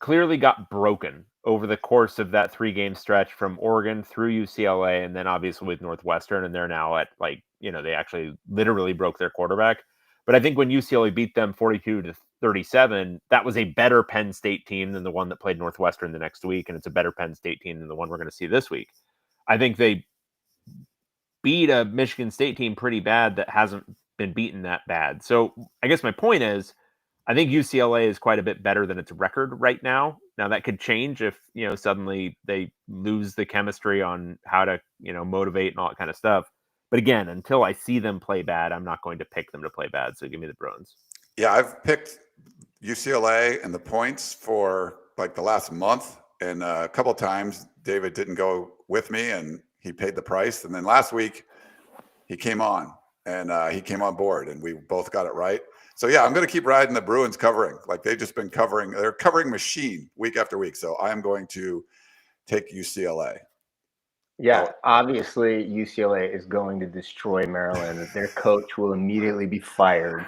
clearly got broken over the course of that 3-game stretch from Oregon through UCLA, and then obviously with Northwestern, and they're now at they actually literally broke their quarterback. But I think when UCLA beat them 42-37, that was a better Penn State team than the one that played Northwestern the next week, and it's a better Penn State team than the one we're going to see this week. I think they beat a Michigan State team pretty bad that hasn't been beaten that bad. So I guess my point is, I think UCLA is quite a bit better than its record right now. Now that could change if, suddenly they lose the chemistry on how to, motivate and all that kind of stuff. But again, until I see them play bad, I'm not going to pick them to play bad. So give me the Bruins. Yeah, I've picked UCLA and the points for the last month. And a couple of times David didn't go with me and he paid the price. And then last week he came on. And he came on board, and we both got it right. So, yeah, I'm going to keep riding the Bruins covering. They've just been covering. They're a covering machine week after week. So I am going to take UCLA. Yeah, obviously UCLA is going to destroy Maryland. Their coach will immediately be fired,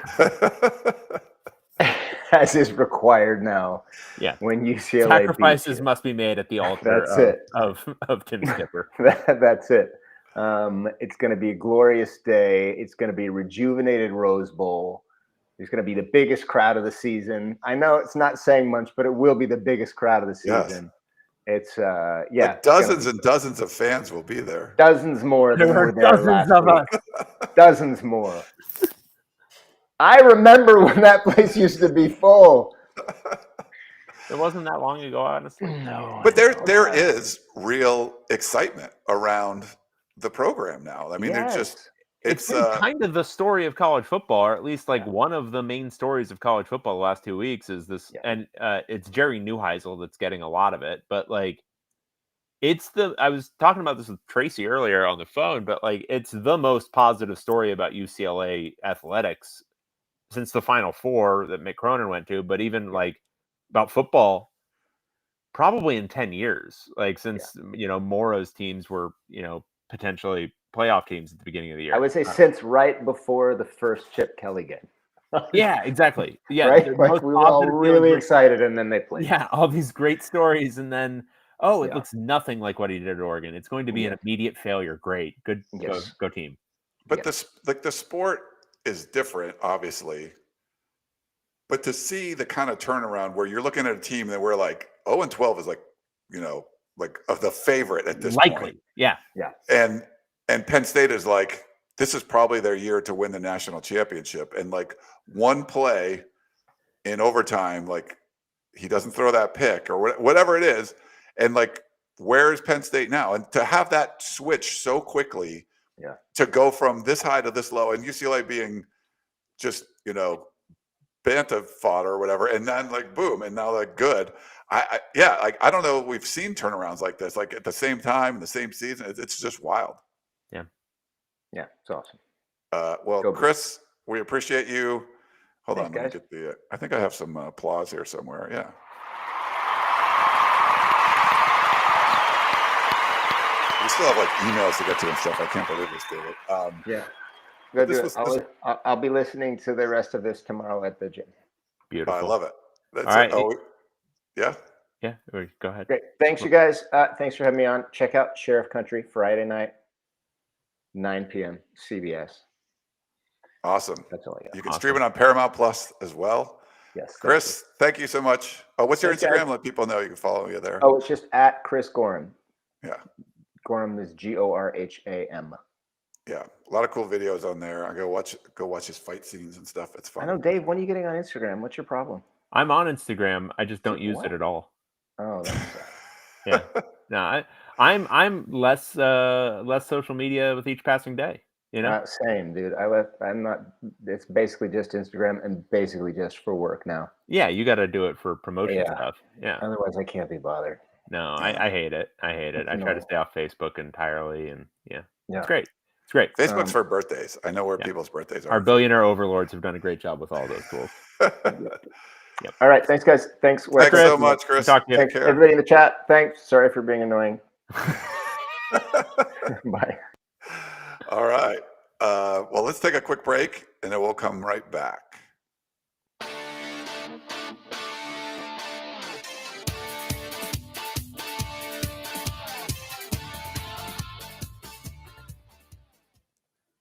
as is required now. Yeah, when UCLA sacrifices must be made at the altar of Tim Skipper. That's it. It's going to be a glorious day. It's going to be a rejuvenated Rose Bowl. It's going to be the biggest crowd of the season. I know it's not saying much, but it will be the biggest crowd of the season. Yes. It's dozens and dozens of fans will be there. Dozens more than were there dozens of us. Dozens more. I remember when that place used to be full. It wasn't that long ago, honestly. No. But there is real excitement around the program now. I mean, it's been kind of the story of college football, or at least one of the main stories of college football the last 2 weeks is this. Yeah. And it's Jerry Neuheisel that's getting a lot of it, but I was talking about this with Tracy earlier on the phone, but it's the most positive story about UCLA athletics since the Final Four that Mick Cronin went to, but even about football probably in 10 years, since Moro's teams were potentially playoff teams at the beginning of the year. I would say since right before the first Chip Kelly game. Yeah, exactly. Yeah, right? We were all really excited, and then they played. Yeah, all these great stories, and then it looks nothing like what he did at Oregon. It's going to be an immediate failure. Great, good, go team. But the sport is different, obviously. But to see the kind of turnaround where you're looking at a team that we're 0-12 is of the favorite at this point. Yeah. And Penn State is this is probably their year to win the national championship. And one play in overtime, he doesn't throw that pick or whatever it is. And where is Penn State now? And to have that switch so quickly, to go from this high to this low, and UCLA being just, banta fodder or whatever, and then boom, and now good. I don't know. We've seen turnarounds like this, at the same time in the same season. It's just wild. Yeah, it's awesome. Well, Chris, we appreciate you Hold Thanks, on, let me guys. get the. I think I have some applause here somewhere. Yeah. We still have like emails to get to and stuff. I can't believe this, David. Yeah. but Go do this it. was- I'll be listening to the rest of this tomorrow at the gym. Beautiful. I love it. That's All right. Yeah. Yeah, go ahead. Great. Thanks, you guys. Thanks for having me on. Check out Sheriff Country Friday night, 9 p.m. CBS. Awesome. That's all I got. You can stream it on Paramount Plus as well. Yes. Chris, thank you so much. Oh, what's your Thanks, Instagram? guys. Let people know you can follow you there. Oh, it's just at Chris Gorham. Yeah. Gorham is Gorham. Yeah. A lot of cool videos on there. I go watch his fight scenes and stuff. It's I fun. know, Dave. When are you getting on Instagram? What's your problem? I'm on Instagram. I just don't use What? it at all. Oh, that's Yeah. No, I'm less social media with each passing day. You know. same, dude. I'm not. It's basically just Instagram and basically just for work now. Yeah, you got to do it for promotion Yeah. stuff. Yeah. Otherwise, I can't be bothered. No, I hate it. I hate it. I try to No. stay off Facebook entirely, and yeah, Yeah. it's great. It's great. Facebook's for birthdays. I know where Yeah. people's birthdays are. Our billionaire overlords have done a great job with all those tools. All right. Thanks, guys. Thanks. Wes. Thanks so much, Chris. Talk to you. Thanks, Take care. everybody in the chat. Thanks. Sorry for being annoying. Bye. All right. Well, let's take a quick break and then we'll come right back.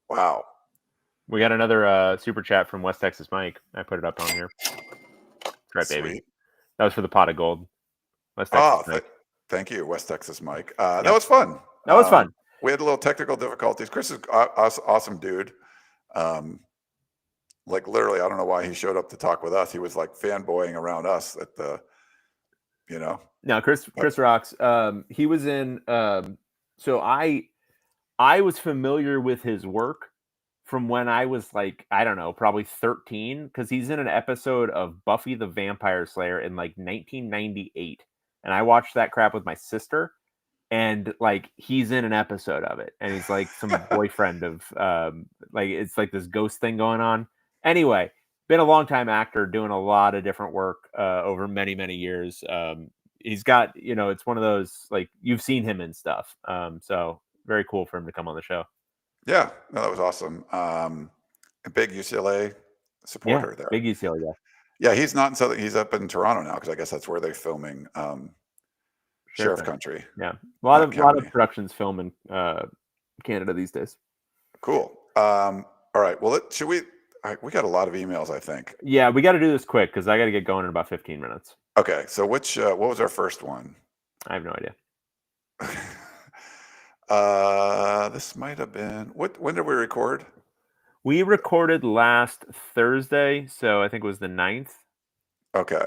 Wow. We got another super chat from West Texas Mike. I put it up on here. That's right, baby. Sweet. That was for the pot of gold. West Texas Mike. Thank you, West Texas Mike. That was fun. That was fun. We had a little technical difficulties. Chris is awesome dude. Like literally, I don't know why he showed up to talk with us. He was like fanboying around us at the, No, Chris rocks. He was in. So I was familiar with his work from when I was like, I don't know, probably 13, because he's in an episode of Buffy the Vampire Slayer in like 1998, and I watched that crap with my sister. And like he's in an episode of it, and he's like some boyfriend of like it's like this ghost thing going on. Anyway, been a long time actor, doing a lot of different work over many years. He's got, it's one of those like you've seen him in stuff. So very cool for him to come on the show. Yeah, no, that was awesome. A big UCLA supporter there. Big UCLA guy. Yeah, he's not in Southern. He's up in Toronto now because I guess that's where they're filming. Sheriff Country. Yeah, a lot of productions film in Canada these days. Cool. All right. Well, we got a lot of emails, I think. Yeah, we got to do this quick because I got to get going in about 15 minutes. Okay. So what was our first one? I have no idea. This might have been when did we record? We recorded last Thursday, so I think it was the 9th. Okay.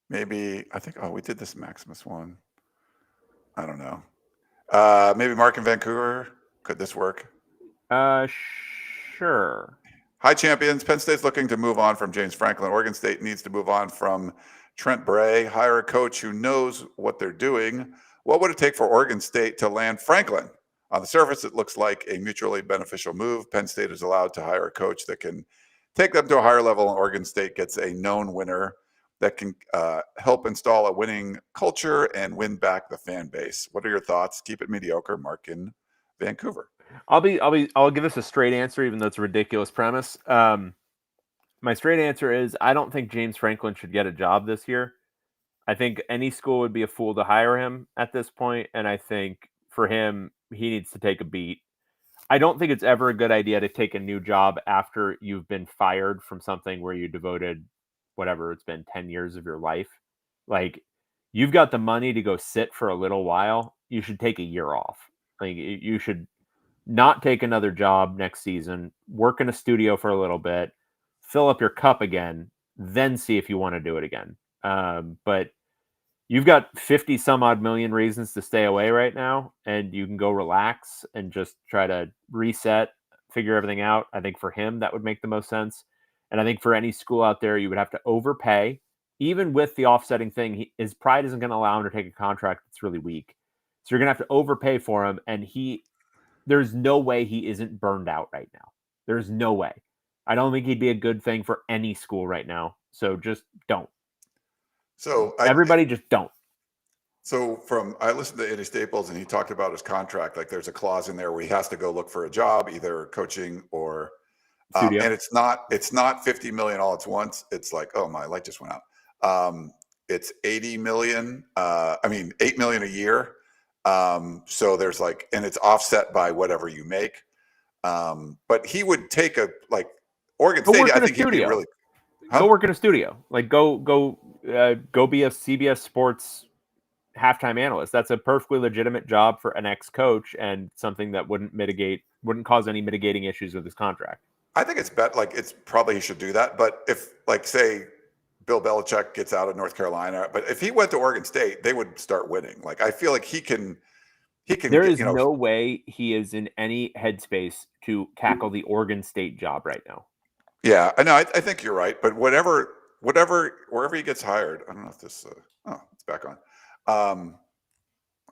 Maybe I think we did this Maximus one. I don't know. Maybe Mark in Vancouver. Could this work? Sure. Hi, champions. Penn State's looking to move on from James Franklin. Oregon State needs to move on from Trent Bray. Hire a coach who knows what they're doing. What would it take for Oregon State to land Franklin? On the surface, it looks like a mutually beneficial move. Penn State is allowed to hire a coach that can take them to a higher level, and Oregon State gets a known winner that can help install a winning culture and win back the fan base. What are your thoughts? Keep it mediocre, Mark in Vancouver. I'll give this a straight answer, even though it's a ridiculous premise. My straight answer is I don't think James Franklin should get a job this year. I think any school would be a fool to hire him at this point, and I think for him, he needs to take a beat. I don't think it's ever a good idea to take a new job after you've been fired from something where you devoted whatever it's been 10 years of your life. Like, you've got the money to go sit for a little while. You should take a year off. Like, you should not take another job next season, work in a studio for a little bit, fill up your cup again, then see if you want to do it again. But you've got 50 some odd million reasons to stay away right now, and you can go relax and just try to reset, figure everything out. I think for him, that would make the most sense. And I think for any school out there, you would have to overpay. Even with the offsetting thing, his pride isn't going to allow him to take a contract that's really weak. So you're going to have to overpay for him. And there's no way he isn't burned out right now. There's no way. I don't think he'd be a good thing for any school right now. So just don't. So Everybody just don't. So I listened to Eddie Staples, and he talked about his contract. Like there's a clause in there where he has to go look for a job, either coaching or Studio. and it's not $50 million all at once. It's like, oh, my light just went out. It's $80 million. $8 million a year. So there's like, and it's offset by whatever you make. But he would take Oregon State. I think he'd be really. Go work in a studio. Like go be a CBS Sports halftime analyst. That's a perfectly legitimate job for an ex-coach, and something that wouldn't cause any mitigating issues with his contract. I think it's it's probably he should do that. But if say Bill Belichick gets out of North Carolina, but if he went to Oregon State, they would start winning. Like I feel like he can. There is no way he is in any headspace to tackle the Oregon State job right now. Yeah, I know. I think you're right. But wherever he gets hired, I don't know if this. It's back on. I'll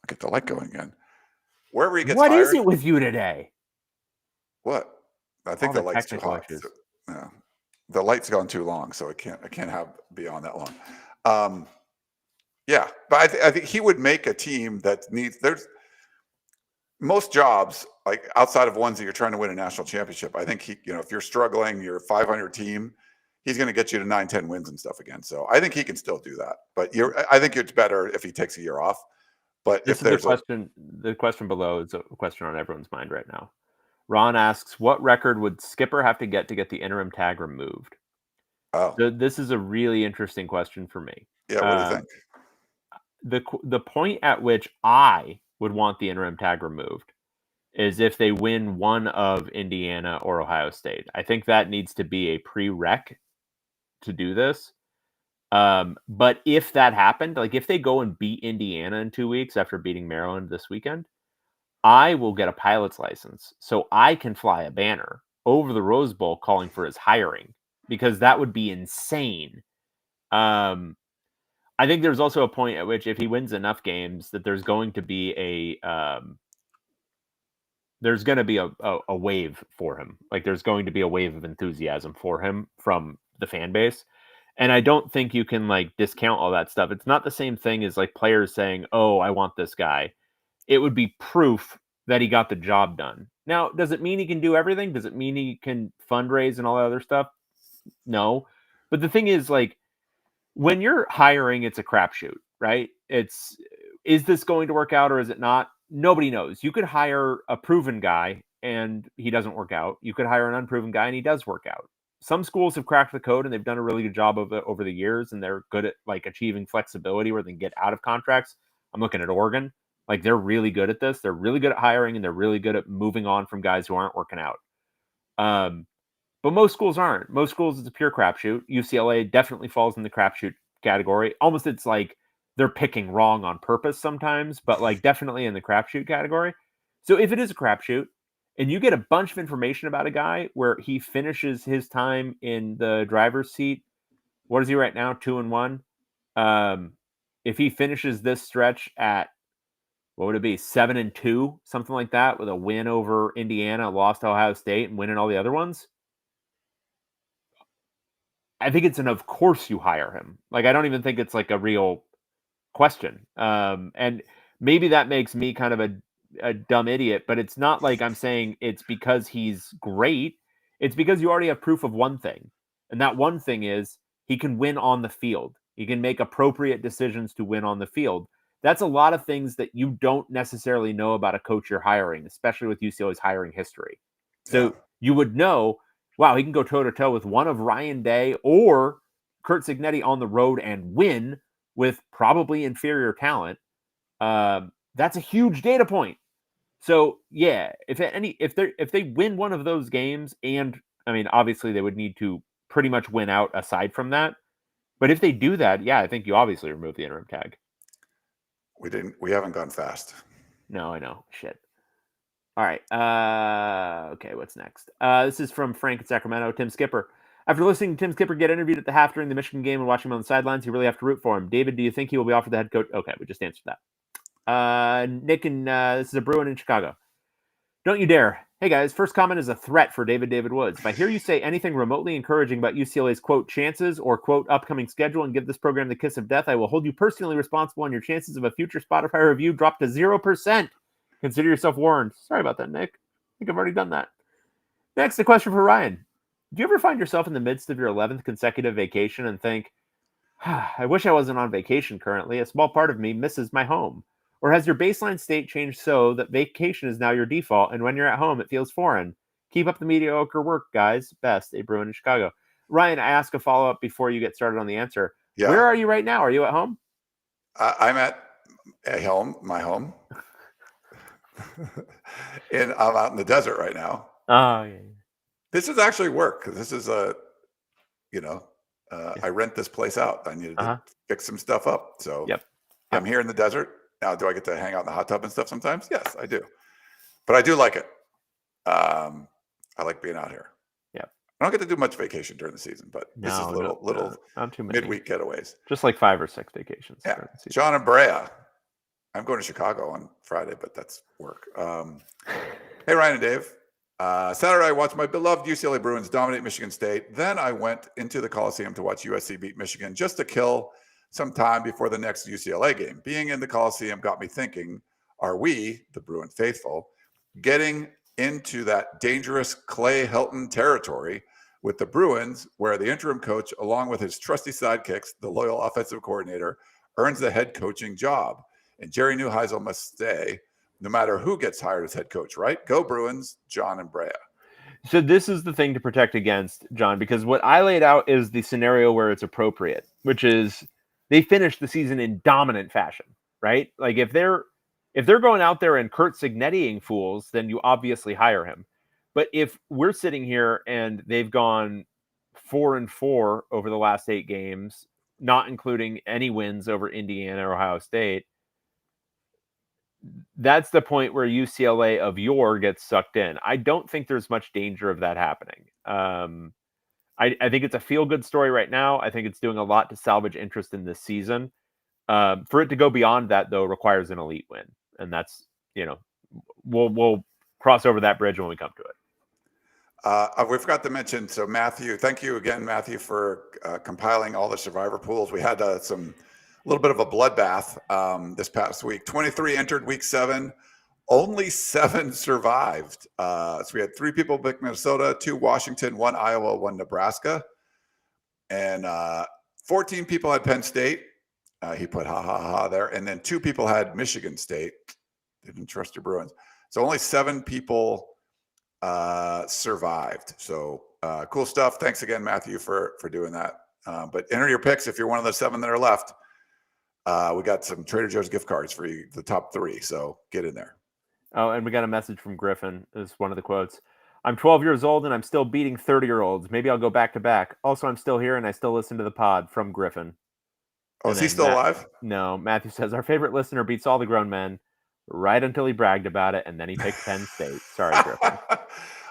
get the light going again. Wherever he gets hired. What is it with you today? What? I think the light's too hot. So, yeah, the light's gone too long, so I can't be on that long. Yeah, but I think he would make a team that needs. There's most jobs like outside of ones that you're trying to win a national championship. I think if you're struggling, you're a 500 team. He's going to get you to 9-10 wins and stuff again. So I think he can still do that. But I think it's better if he takes a year off. But if there's the question below is a question on everyone's mind right now. Ron asks, what record would Skipper have to get the interim tag removed? Oh, so this is a really interesting question for me. Yeah, what do you think? The point at which I would want the interim tag removed is if they win one of Indiana or Ohio State. I think that needs to be a prereq to do this. But if that happened, like if they go and beat Indiana in 2 weeks after beating Maryland this weekend, I will get a pilot's license so I can fly a banner over the Rose Bowl calling for his hiring, because that would be insane. I think there's also a point at which if he wins enough games that there's going to be a wave for him. Like there's going to be a wave of enthusiasm for him from the fan base. And I don't think you can discount all that stuff. It's not the same thing as players saying, oh, I want this guy. It would be proof that he got the job done. Now, does it mean he can do everything? Does it mean he can fundraise and all that other stuff? No. But the thing is, when you're hiring, it's a crapshoot, right? Is this going to work out or is it not? Nobody knows. You could hire a proven guy and he doesn't work out. You could hire an unproven guy and he does work out. Some schools have cracked the code and they've done a really good job of it over the years, and they're good at achieving flexibility where they can get out of contracts. I'm looking at Oregon. They're really good at this. They're really good at hiring, and they're really good at moving on from guys who aren't working out. But most schools aren't. Most schools, it's a pure crapshoot. UCLA definitely falls in the crapshoot category. Almost it's like they're picking wrong on purpose sometimes, but definitely in the crapshoot category. So if it is a crapshoot, and you get a bunch of information about a guy where he finishes his time in the driver's seat, what is he right now? 2-1. If he finishes this stretch at, what would it be? 7-2, something like that, with a win over Indiana, lost to Ohio State, and winning all the other ones. I think it's of course you hire him. I don't even think it's a real question. And maybe that makes me kind of a dumb idiot, but it's not like I'm saying it's because he's great. It's because you already have proof of one thing. And that one thing is he can win on the field. He can make appropriate decisions to win on the field. That's a lot of things that you don't necessarily know about a coach you're hiring, especially with UCLA's hiring history. So you would know, wow, he can go toe-to-toe with one of Ryan Day or Curt Cignetti on the road and win with probably inferior talent. That's a huge data point. So yeah, if they win one of those games, and obviously they would need to pretty much win out aside from that. But if they do that, yeah, I think you obviously remove the interim tag. We haven't gone fast. No, I know. Shit. All right. Okay, what's next? This is from Frank in Sacramento. Tim Skipper. After listening to Tim Skipper get interviewed at the half during the Michigan game and watching him on the sidelines, you really have to root for him. David, do you think he will be offered the head coach? Okay, we just answered that. Nick, and this is a Bruin in Chicago. Don't you dare. Hey guys, first comment is a threat for David Woods. If I hear you say anything remotely encouraging about UCLA's quote chances or quote upcoming schedule and give this program the kiss of death, I will hold you personally responsible, and your chances of a future Spotify review drop to 0%. Consider yourself warned. Sorry about that, Nick. I think I've already done that. Next, a question for Ryan. Do you ever find yourself in the midst of your 11th consecutive vacation and think, I wish I wasn't on vacation currently. A small part of me misses my home. Or has your baseline state changed so that vacation is now your default, and when you're at home, it feels foreign? Keep up the mediocre work, guys. Best, a Bruin in Chicago. Ryan, I ask a follow-up before you get started on the answer. Yeah. Where are you right now? Are you at home? I'm at home, my home. And I'm out in the desert right now. Oh, yeah. This is actually work. This is I rent this place out. I needed to fix some stuff up. So I'm here in the desert. Now, do I get to hang out in the hot tub and stuff sometimes? Yes, I do. But I do like it. I like being out here. Yeah. I don't get to do much vacation during the season, but this is little not too many. Midweek getaways. Just like 5 or 6 vacations. Yeah. John and Brea. I'm going to Chicago on Friday, but that's work. Hey, Ryan and Dave. Saturday, I watched my beloved UCLA Bruins dominate Michigan State. Then I went into the Coliseum to watch USC beat Michigan just to kill some time before the next UCLA game. Being in the Coliseum got me thinking, are we, the Bruin faithful, getting into that dangerous Clay Helton territory with the Bruins, where the interim coach, along with his trusty sidekicks, the loyal offensive coordinator, earns the head coaching job? And Jerry Neuheisel must stay no matter who gets hired as head coach, right? Go Bruins, John and Brea. So this is the thing to protect against, John, because what I laid out is the scenario where it's appropriate, which is they finished the season in dominant fashion, right? Like if they're going out there and Kurt Signetti-ing fools, then you obviously hire him. But if we're sitting here and they've gone 4-4 over the last 8 games, not including any wins over Indiana or Ohio State, that's the point where UCLA of yore gets sucked in. I don't think there's much danger of that happening. I think it's a feel-good story right now. I think it's doing a lot to salvage interest in this season. For it to go beyond that, though, requires an elite win. And that's, we'll cross over that bridge when we come to it. We forgot to mention, so Matthew, thank you again, Matthew, for compiling all the survivor pools. We had a little bit of a bloodbath this past week. 23 entered week 7. Only 7 survived. So we had 3 people pick Minnesota, 2 Washington, 1 Iowa, 1 Nebraska. And 14 people had Penn State. He put ha there. And then 2 people had Michigan State. Didn't trust your Bruins. So only 7 people survived. So cool stuff. Thanks again, Matthew, for doing that. But enter your picks if you're one of the 7 that are left. We got some Trader Joe's gift cards for you, the top 3. So get in there. Oh, and we got a message from Griffin, is one of the quotes. I'm 12 years old and I'm still beating 30-year-olds. Maybe I'll go back to back. Also, I'm still here and I still listen to the pod, from Griffin. Oh, is he still alive? No. Matthew says, our favorite listener beats all the grown men right until he bragged about it, and then he picked Penn State. Sorry, Griffin.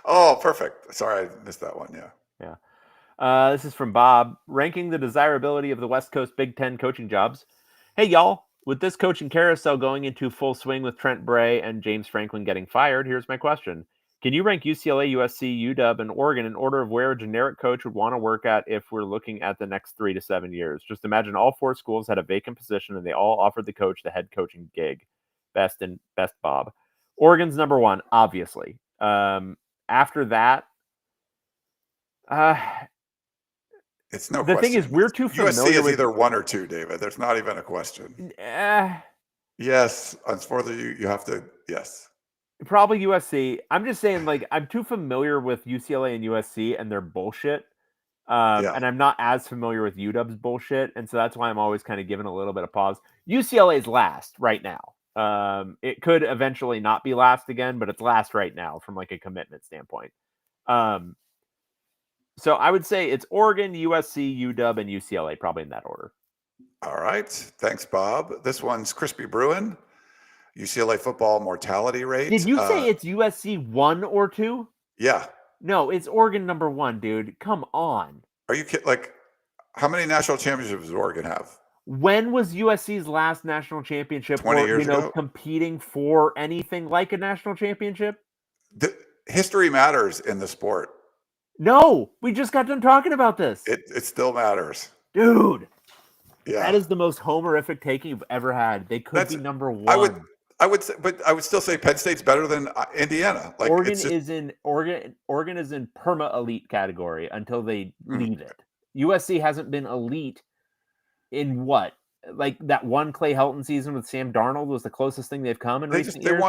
Oh, perfect. Sorry, I missed that one. Yeah. This is from Bob. Ranking the desirability of the West Coast Big Ten coaching jobs. Hey, y'all. With this coaching carousel going into full swing with Trent Bray and James Franklin getting fired, here's my question. Can you rank UCLA, USC, UW, and Oregon in order of where a generic coach would want to work at if we're looking at the next 3 to 7 years? Just imagine all 4 schools had a vacant position and they all offered the coach the head coaching gig. Best Bob. Oregon's number 1, obviously. After that, it's no the question. thing is, we're too familiar USC is with either 1 or 2, David. There's not even a question. Yes. Unfortunately, you have to, yes. Probably USC. I'm just saying, like, I'm too familiar with UCLA and USC and their bullshit. And I'm not as familiar with UW's bullshit. And so that's why I'm always kind of giving a little bit of pause. UCLA is last right now. It could eventually not be last again, but it's last right now from like a commitment standpoint. So I would say it's Oregon, USC, UW, and UCLA, probably in that order. All right. Thanks, Bob. This one's Crispy Bruin. UCLA football mortality rate. Did you say it's USC 1 or 2? Yeah. No, it's Oregon number 1, dude. Come on. Are you kidding? Like, how many national championships does Oregon have? When was USC's last national championship? 20 years ago? Competing for anything like a national championship? history matters in the sport. No, we just got done talking about this. It still matters. Dude. Yeah. That is the most homerific take you've ever had. They could be number one. I would say, but I would still say Penn State's better than Indiana. Like Oregon is in perma elite category until they leave it. USC hasn't been elite in what? Like that one Clay Helton season with Sam Darnold was the closest thing they've come in recent years.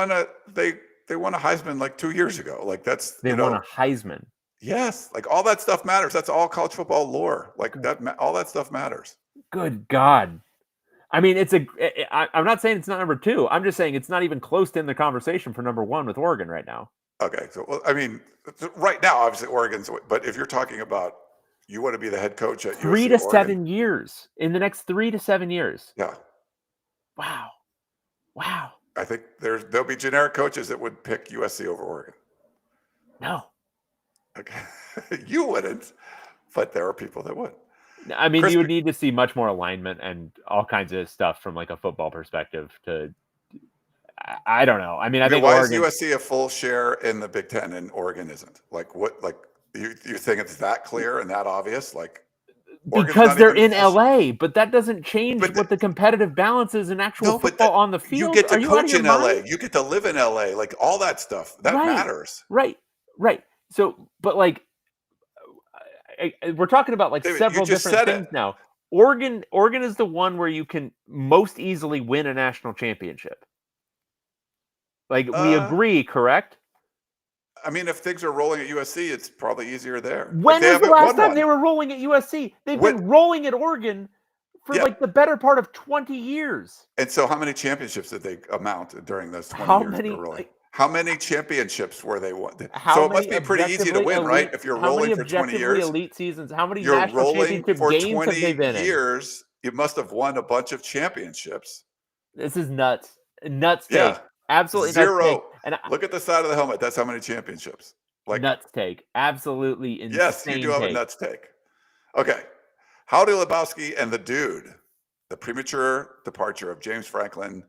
They won a Heisman like 2 years ago. Like they won a Heisman. Yes, like all that stuff matters. That's all college football lore. Like all that stuff matters. Good God. I mean, I'm not saying it's not number 2. I'm just saying it's not even close to in the conversation for number 1 with Oregon right now. Okay. So, well, I mean, right now, obviously Oregon's, but if you're talking about, you want to be the head coach at 3 to 7 years in the next 3 to 7 years. Yeah. Wow. I think there'll be generic coaches that would pick USC over Oregon. No. Okay. You wouldn't, but there are people that would. I mean, you would need to see much more alignment and all kinds of stuff from like a football perspective to, I don't know. I mean, I think why Oregon, is USC a full share in the Big Ten and Oregon isn't? Like what, like you think it's that clear and that obvious? Like because they're in LA, but that doesn't change what the competitive balance is in actual football on the field. You get to coach in LA. You get to live in LA. Like all that stuff that matters. Right. So, but like, we're talking about like David, several different things now. Oregon is the one where you can most easily win a national championship. Like we agree, correct? I mean, if things are rolling at USC, it's probably easier there. When was the last time they were rolling at USC? They've been rolling at Oregon for like the better part of 20 years. And so how many championships did they amount during those 20 years? How many championships were they won? So it must be pretty easy to win, right? If you're rolling for 20 years. Elite seasons. How many national championship games have they been in? Years, you must have won a bunch of championships. This is nuts. Nuts take. Yeah. Absolutely zero. Nuts take. And look at the side of the helmet. That's how many championships. Like nuts take. Absolutely insane. Yes, you do have a nuts take. Okay. Howdy Lebowski and the Dude. The premature departure of James Franklin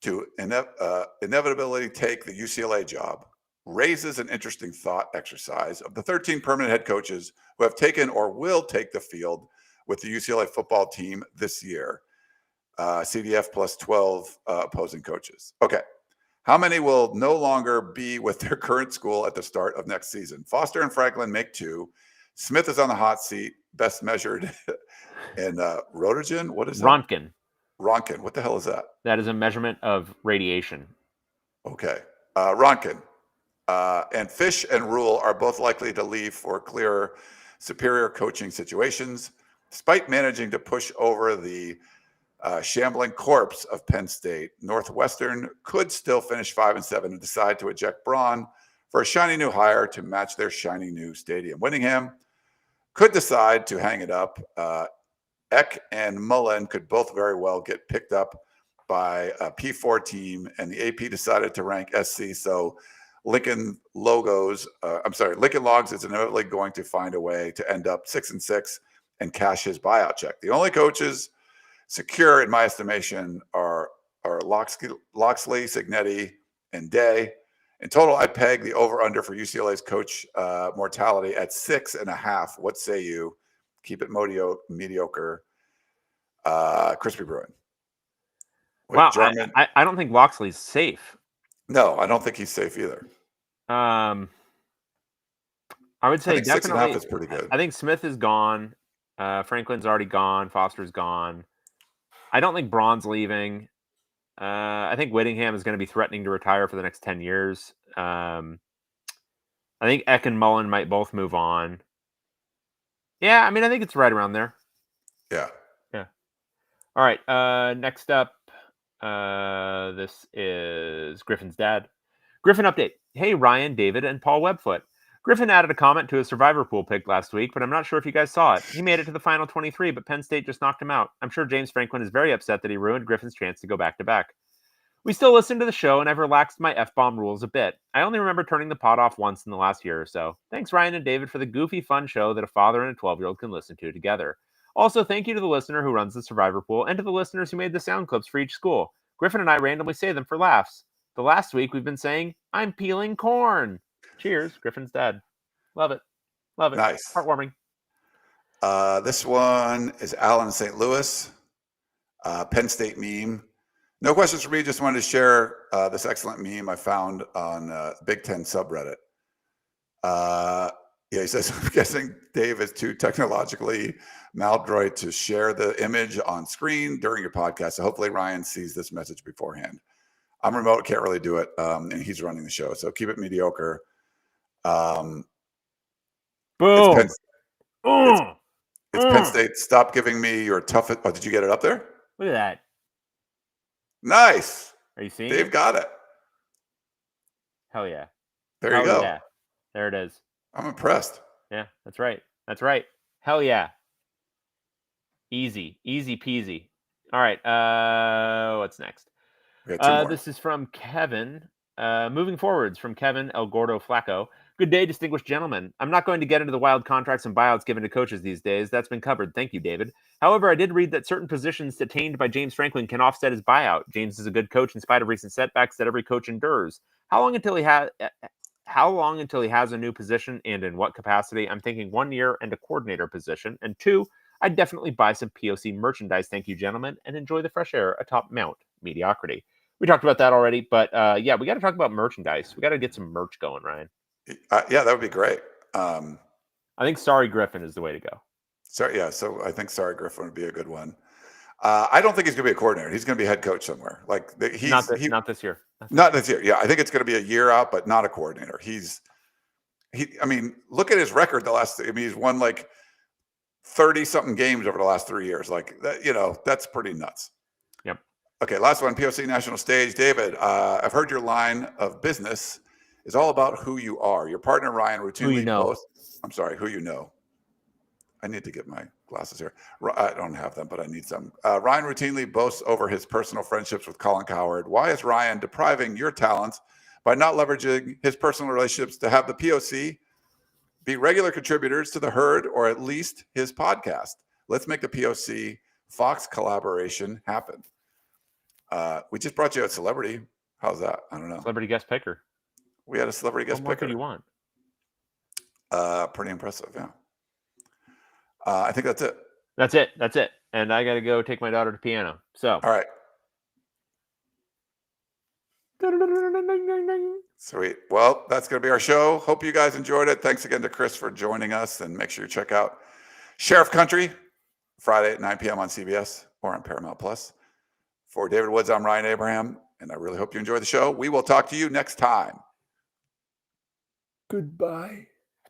to inevitably take the UCLA job raises an interesting thought exercise of the 13 permanent head coaches who have taken or will take the field with the UCLA football team this year. CDF plus 12 opposing coaches. Okay. How many will no longer be with their current school at the start of next season? Foster and Franklin make 2. Smith is on the hot seat, best measured in Roentgen. What is that? Roentgen. What the hell is that? That is a measurement of radiation. Okay. Roentgen. And Fish and Rule are both likely to leave for clearer, superior coaching situations, despite managing to push over the shambling corpse of Penn State. Northwestern could still finish 5-7 and decide to eject Braun for a shiny new hire to match their shiny new stadium. Whittingham could decide to hang it up. Eck and Mullen could both very well get picked up by a P4 team, and the AP decided to rank SC. So Lincoln Logs is inevitably going to find a way to end up 6-6 and cash his buyout check. The only coaches secure, in my estimation, are Loxley, Signetti, and Day. In total, I peg the over-under for UCLA's coach mortality at 6.5. What say you? Keep it mediocre. Crispy Bruin. Wow, I don't think Loxley's safe. No, I don't think he's safe either. I would say definitely 6.5 is pretty good. I think Smith is gone. Franklin's already gone. Foster's gone. I don't think Braun's leaving. I think Whittingham is going to be threatening to retire for the next 10 years. I think Eck and Mullen might both move on. Yeah, I mean, I think it's right around there. Yeah. All right. Next up, this is Griffin's dad. Griffin update. Hey, Ryan, David, and Paul Webfoot. Griffin added a comment to his survivor pool pick last week, but I'm not sure if you guys saw it. He made it to the final 23, but Penn State just knocked him out. I'm sure James Franklin is very upset that he ruined Griffin's chance to go back-to-back. We still listen to the show, and I've relaxed my F-bomb rules a bit. I only remember turning the pod off once in the last year or so. Thanks, Ryan and David, for the goofy, fun show that a father and a 12-year-old can listen to together. Also, thank you to the listener who runs the survivor pool and to the listeners who made the sound clips for each school. Griffin and I randomly say them for laughs. The last week, we've been saying, I'm peeling corn. Cheers, Griffin's dad. Love it. Love it. Nice. Heartwarming. This one is Alan in St. Louis. Penn State meme. No questions for me. Just wanted to share this excellent meme I found on Big Ten subreddit. Yeah, he says, I'm guessing Dave is too technologically maladroit to share the image on screen during your podcast. So hopefully Ryan sees this message beforehand. I'm remote, can't really do it, and he's running the show. So keep it mediocre. Boom. It's Penn State. Stop giving me your toughest. Oh, did you get it up there? Look at that. Nice. Are you seeing Dave it? got it. Hell yeah. There you go. Yeah. There it is. I'm impressed. Yeah, that's right. That's right. Hell yeah. Easy peasy. All right. What's next? We got two more. This is from Kevin. Moving forwards from Kevin El Gordo Flacco. Good day, distinguished gentlemen. I'm not going to get into the wild contracts and buyouts given to coaches these days. That's been covered. Thank you, David. However, I did read that certain positions attained by James Franklin can offset his buyout. James is a good coach in spite of recent setbacks that every coach endures. How long until he has a new position, and in what capacity? I'm thinking 1 year and a coordinator position. And 2, I'd definitely buy some POC merchandise. Thank you, gentlemen, and enjoy the fresh air atop Mount Mediocrity. We talked about that already, but yeah, we got to talk about merchandise. We got to get some merch going, Ryan. Yeah, that would be great. I think Sorry Griffin is the way to go. So I think Sorry Griffin would be a good one. I don't think he's going to be a coordinator. He's going to be head coach somewhere. Like not this year. Not this year. Yeah, I think it's going to be a year out, but not a coordinator. I mean, look at his record he's won like 30-something games over the last 3 years. Like that, that's pretty nuts. Yep. Okay, last one, POC National Stage. David, I've heard your line of business is all about who you are. Your partner, Ryan, routinely boasts. I'm sorry, who you know. I need to get my glasses here. I don't have them, but I need some. Ryan routinely boasts over his personal friendships with Colin Cowherd. Why is Ryan depriving your talents by not leveraging his personal relationships to have the POC be regular contributors to the Herd or at least his podcast? Let's make the POC Fox collaboration happen. We just brought you a celebrity. How's that? I don't know. Celebrity guest picker. We had a celebrity guest picker. What do you want? Pretty impressive, yeah. I think that's it. That's it. And I got to go take my daughter to piano. So. All right. Sweet. Well, that's going to be our show. Hope you guys enjoyed it. Thanks again to Chris for joining us. And make sure you check out Sheriff Country Friday at 9 p.m. on CBS or on Paramount Plus. For David Woods, I'm Ryan Abraham, and I really hope you enjoy the show. We will talk to you next time. Goodbye.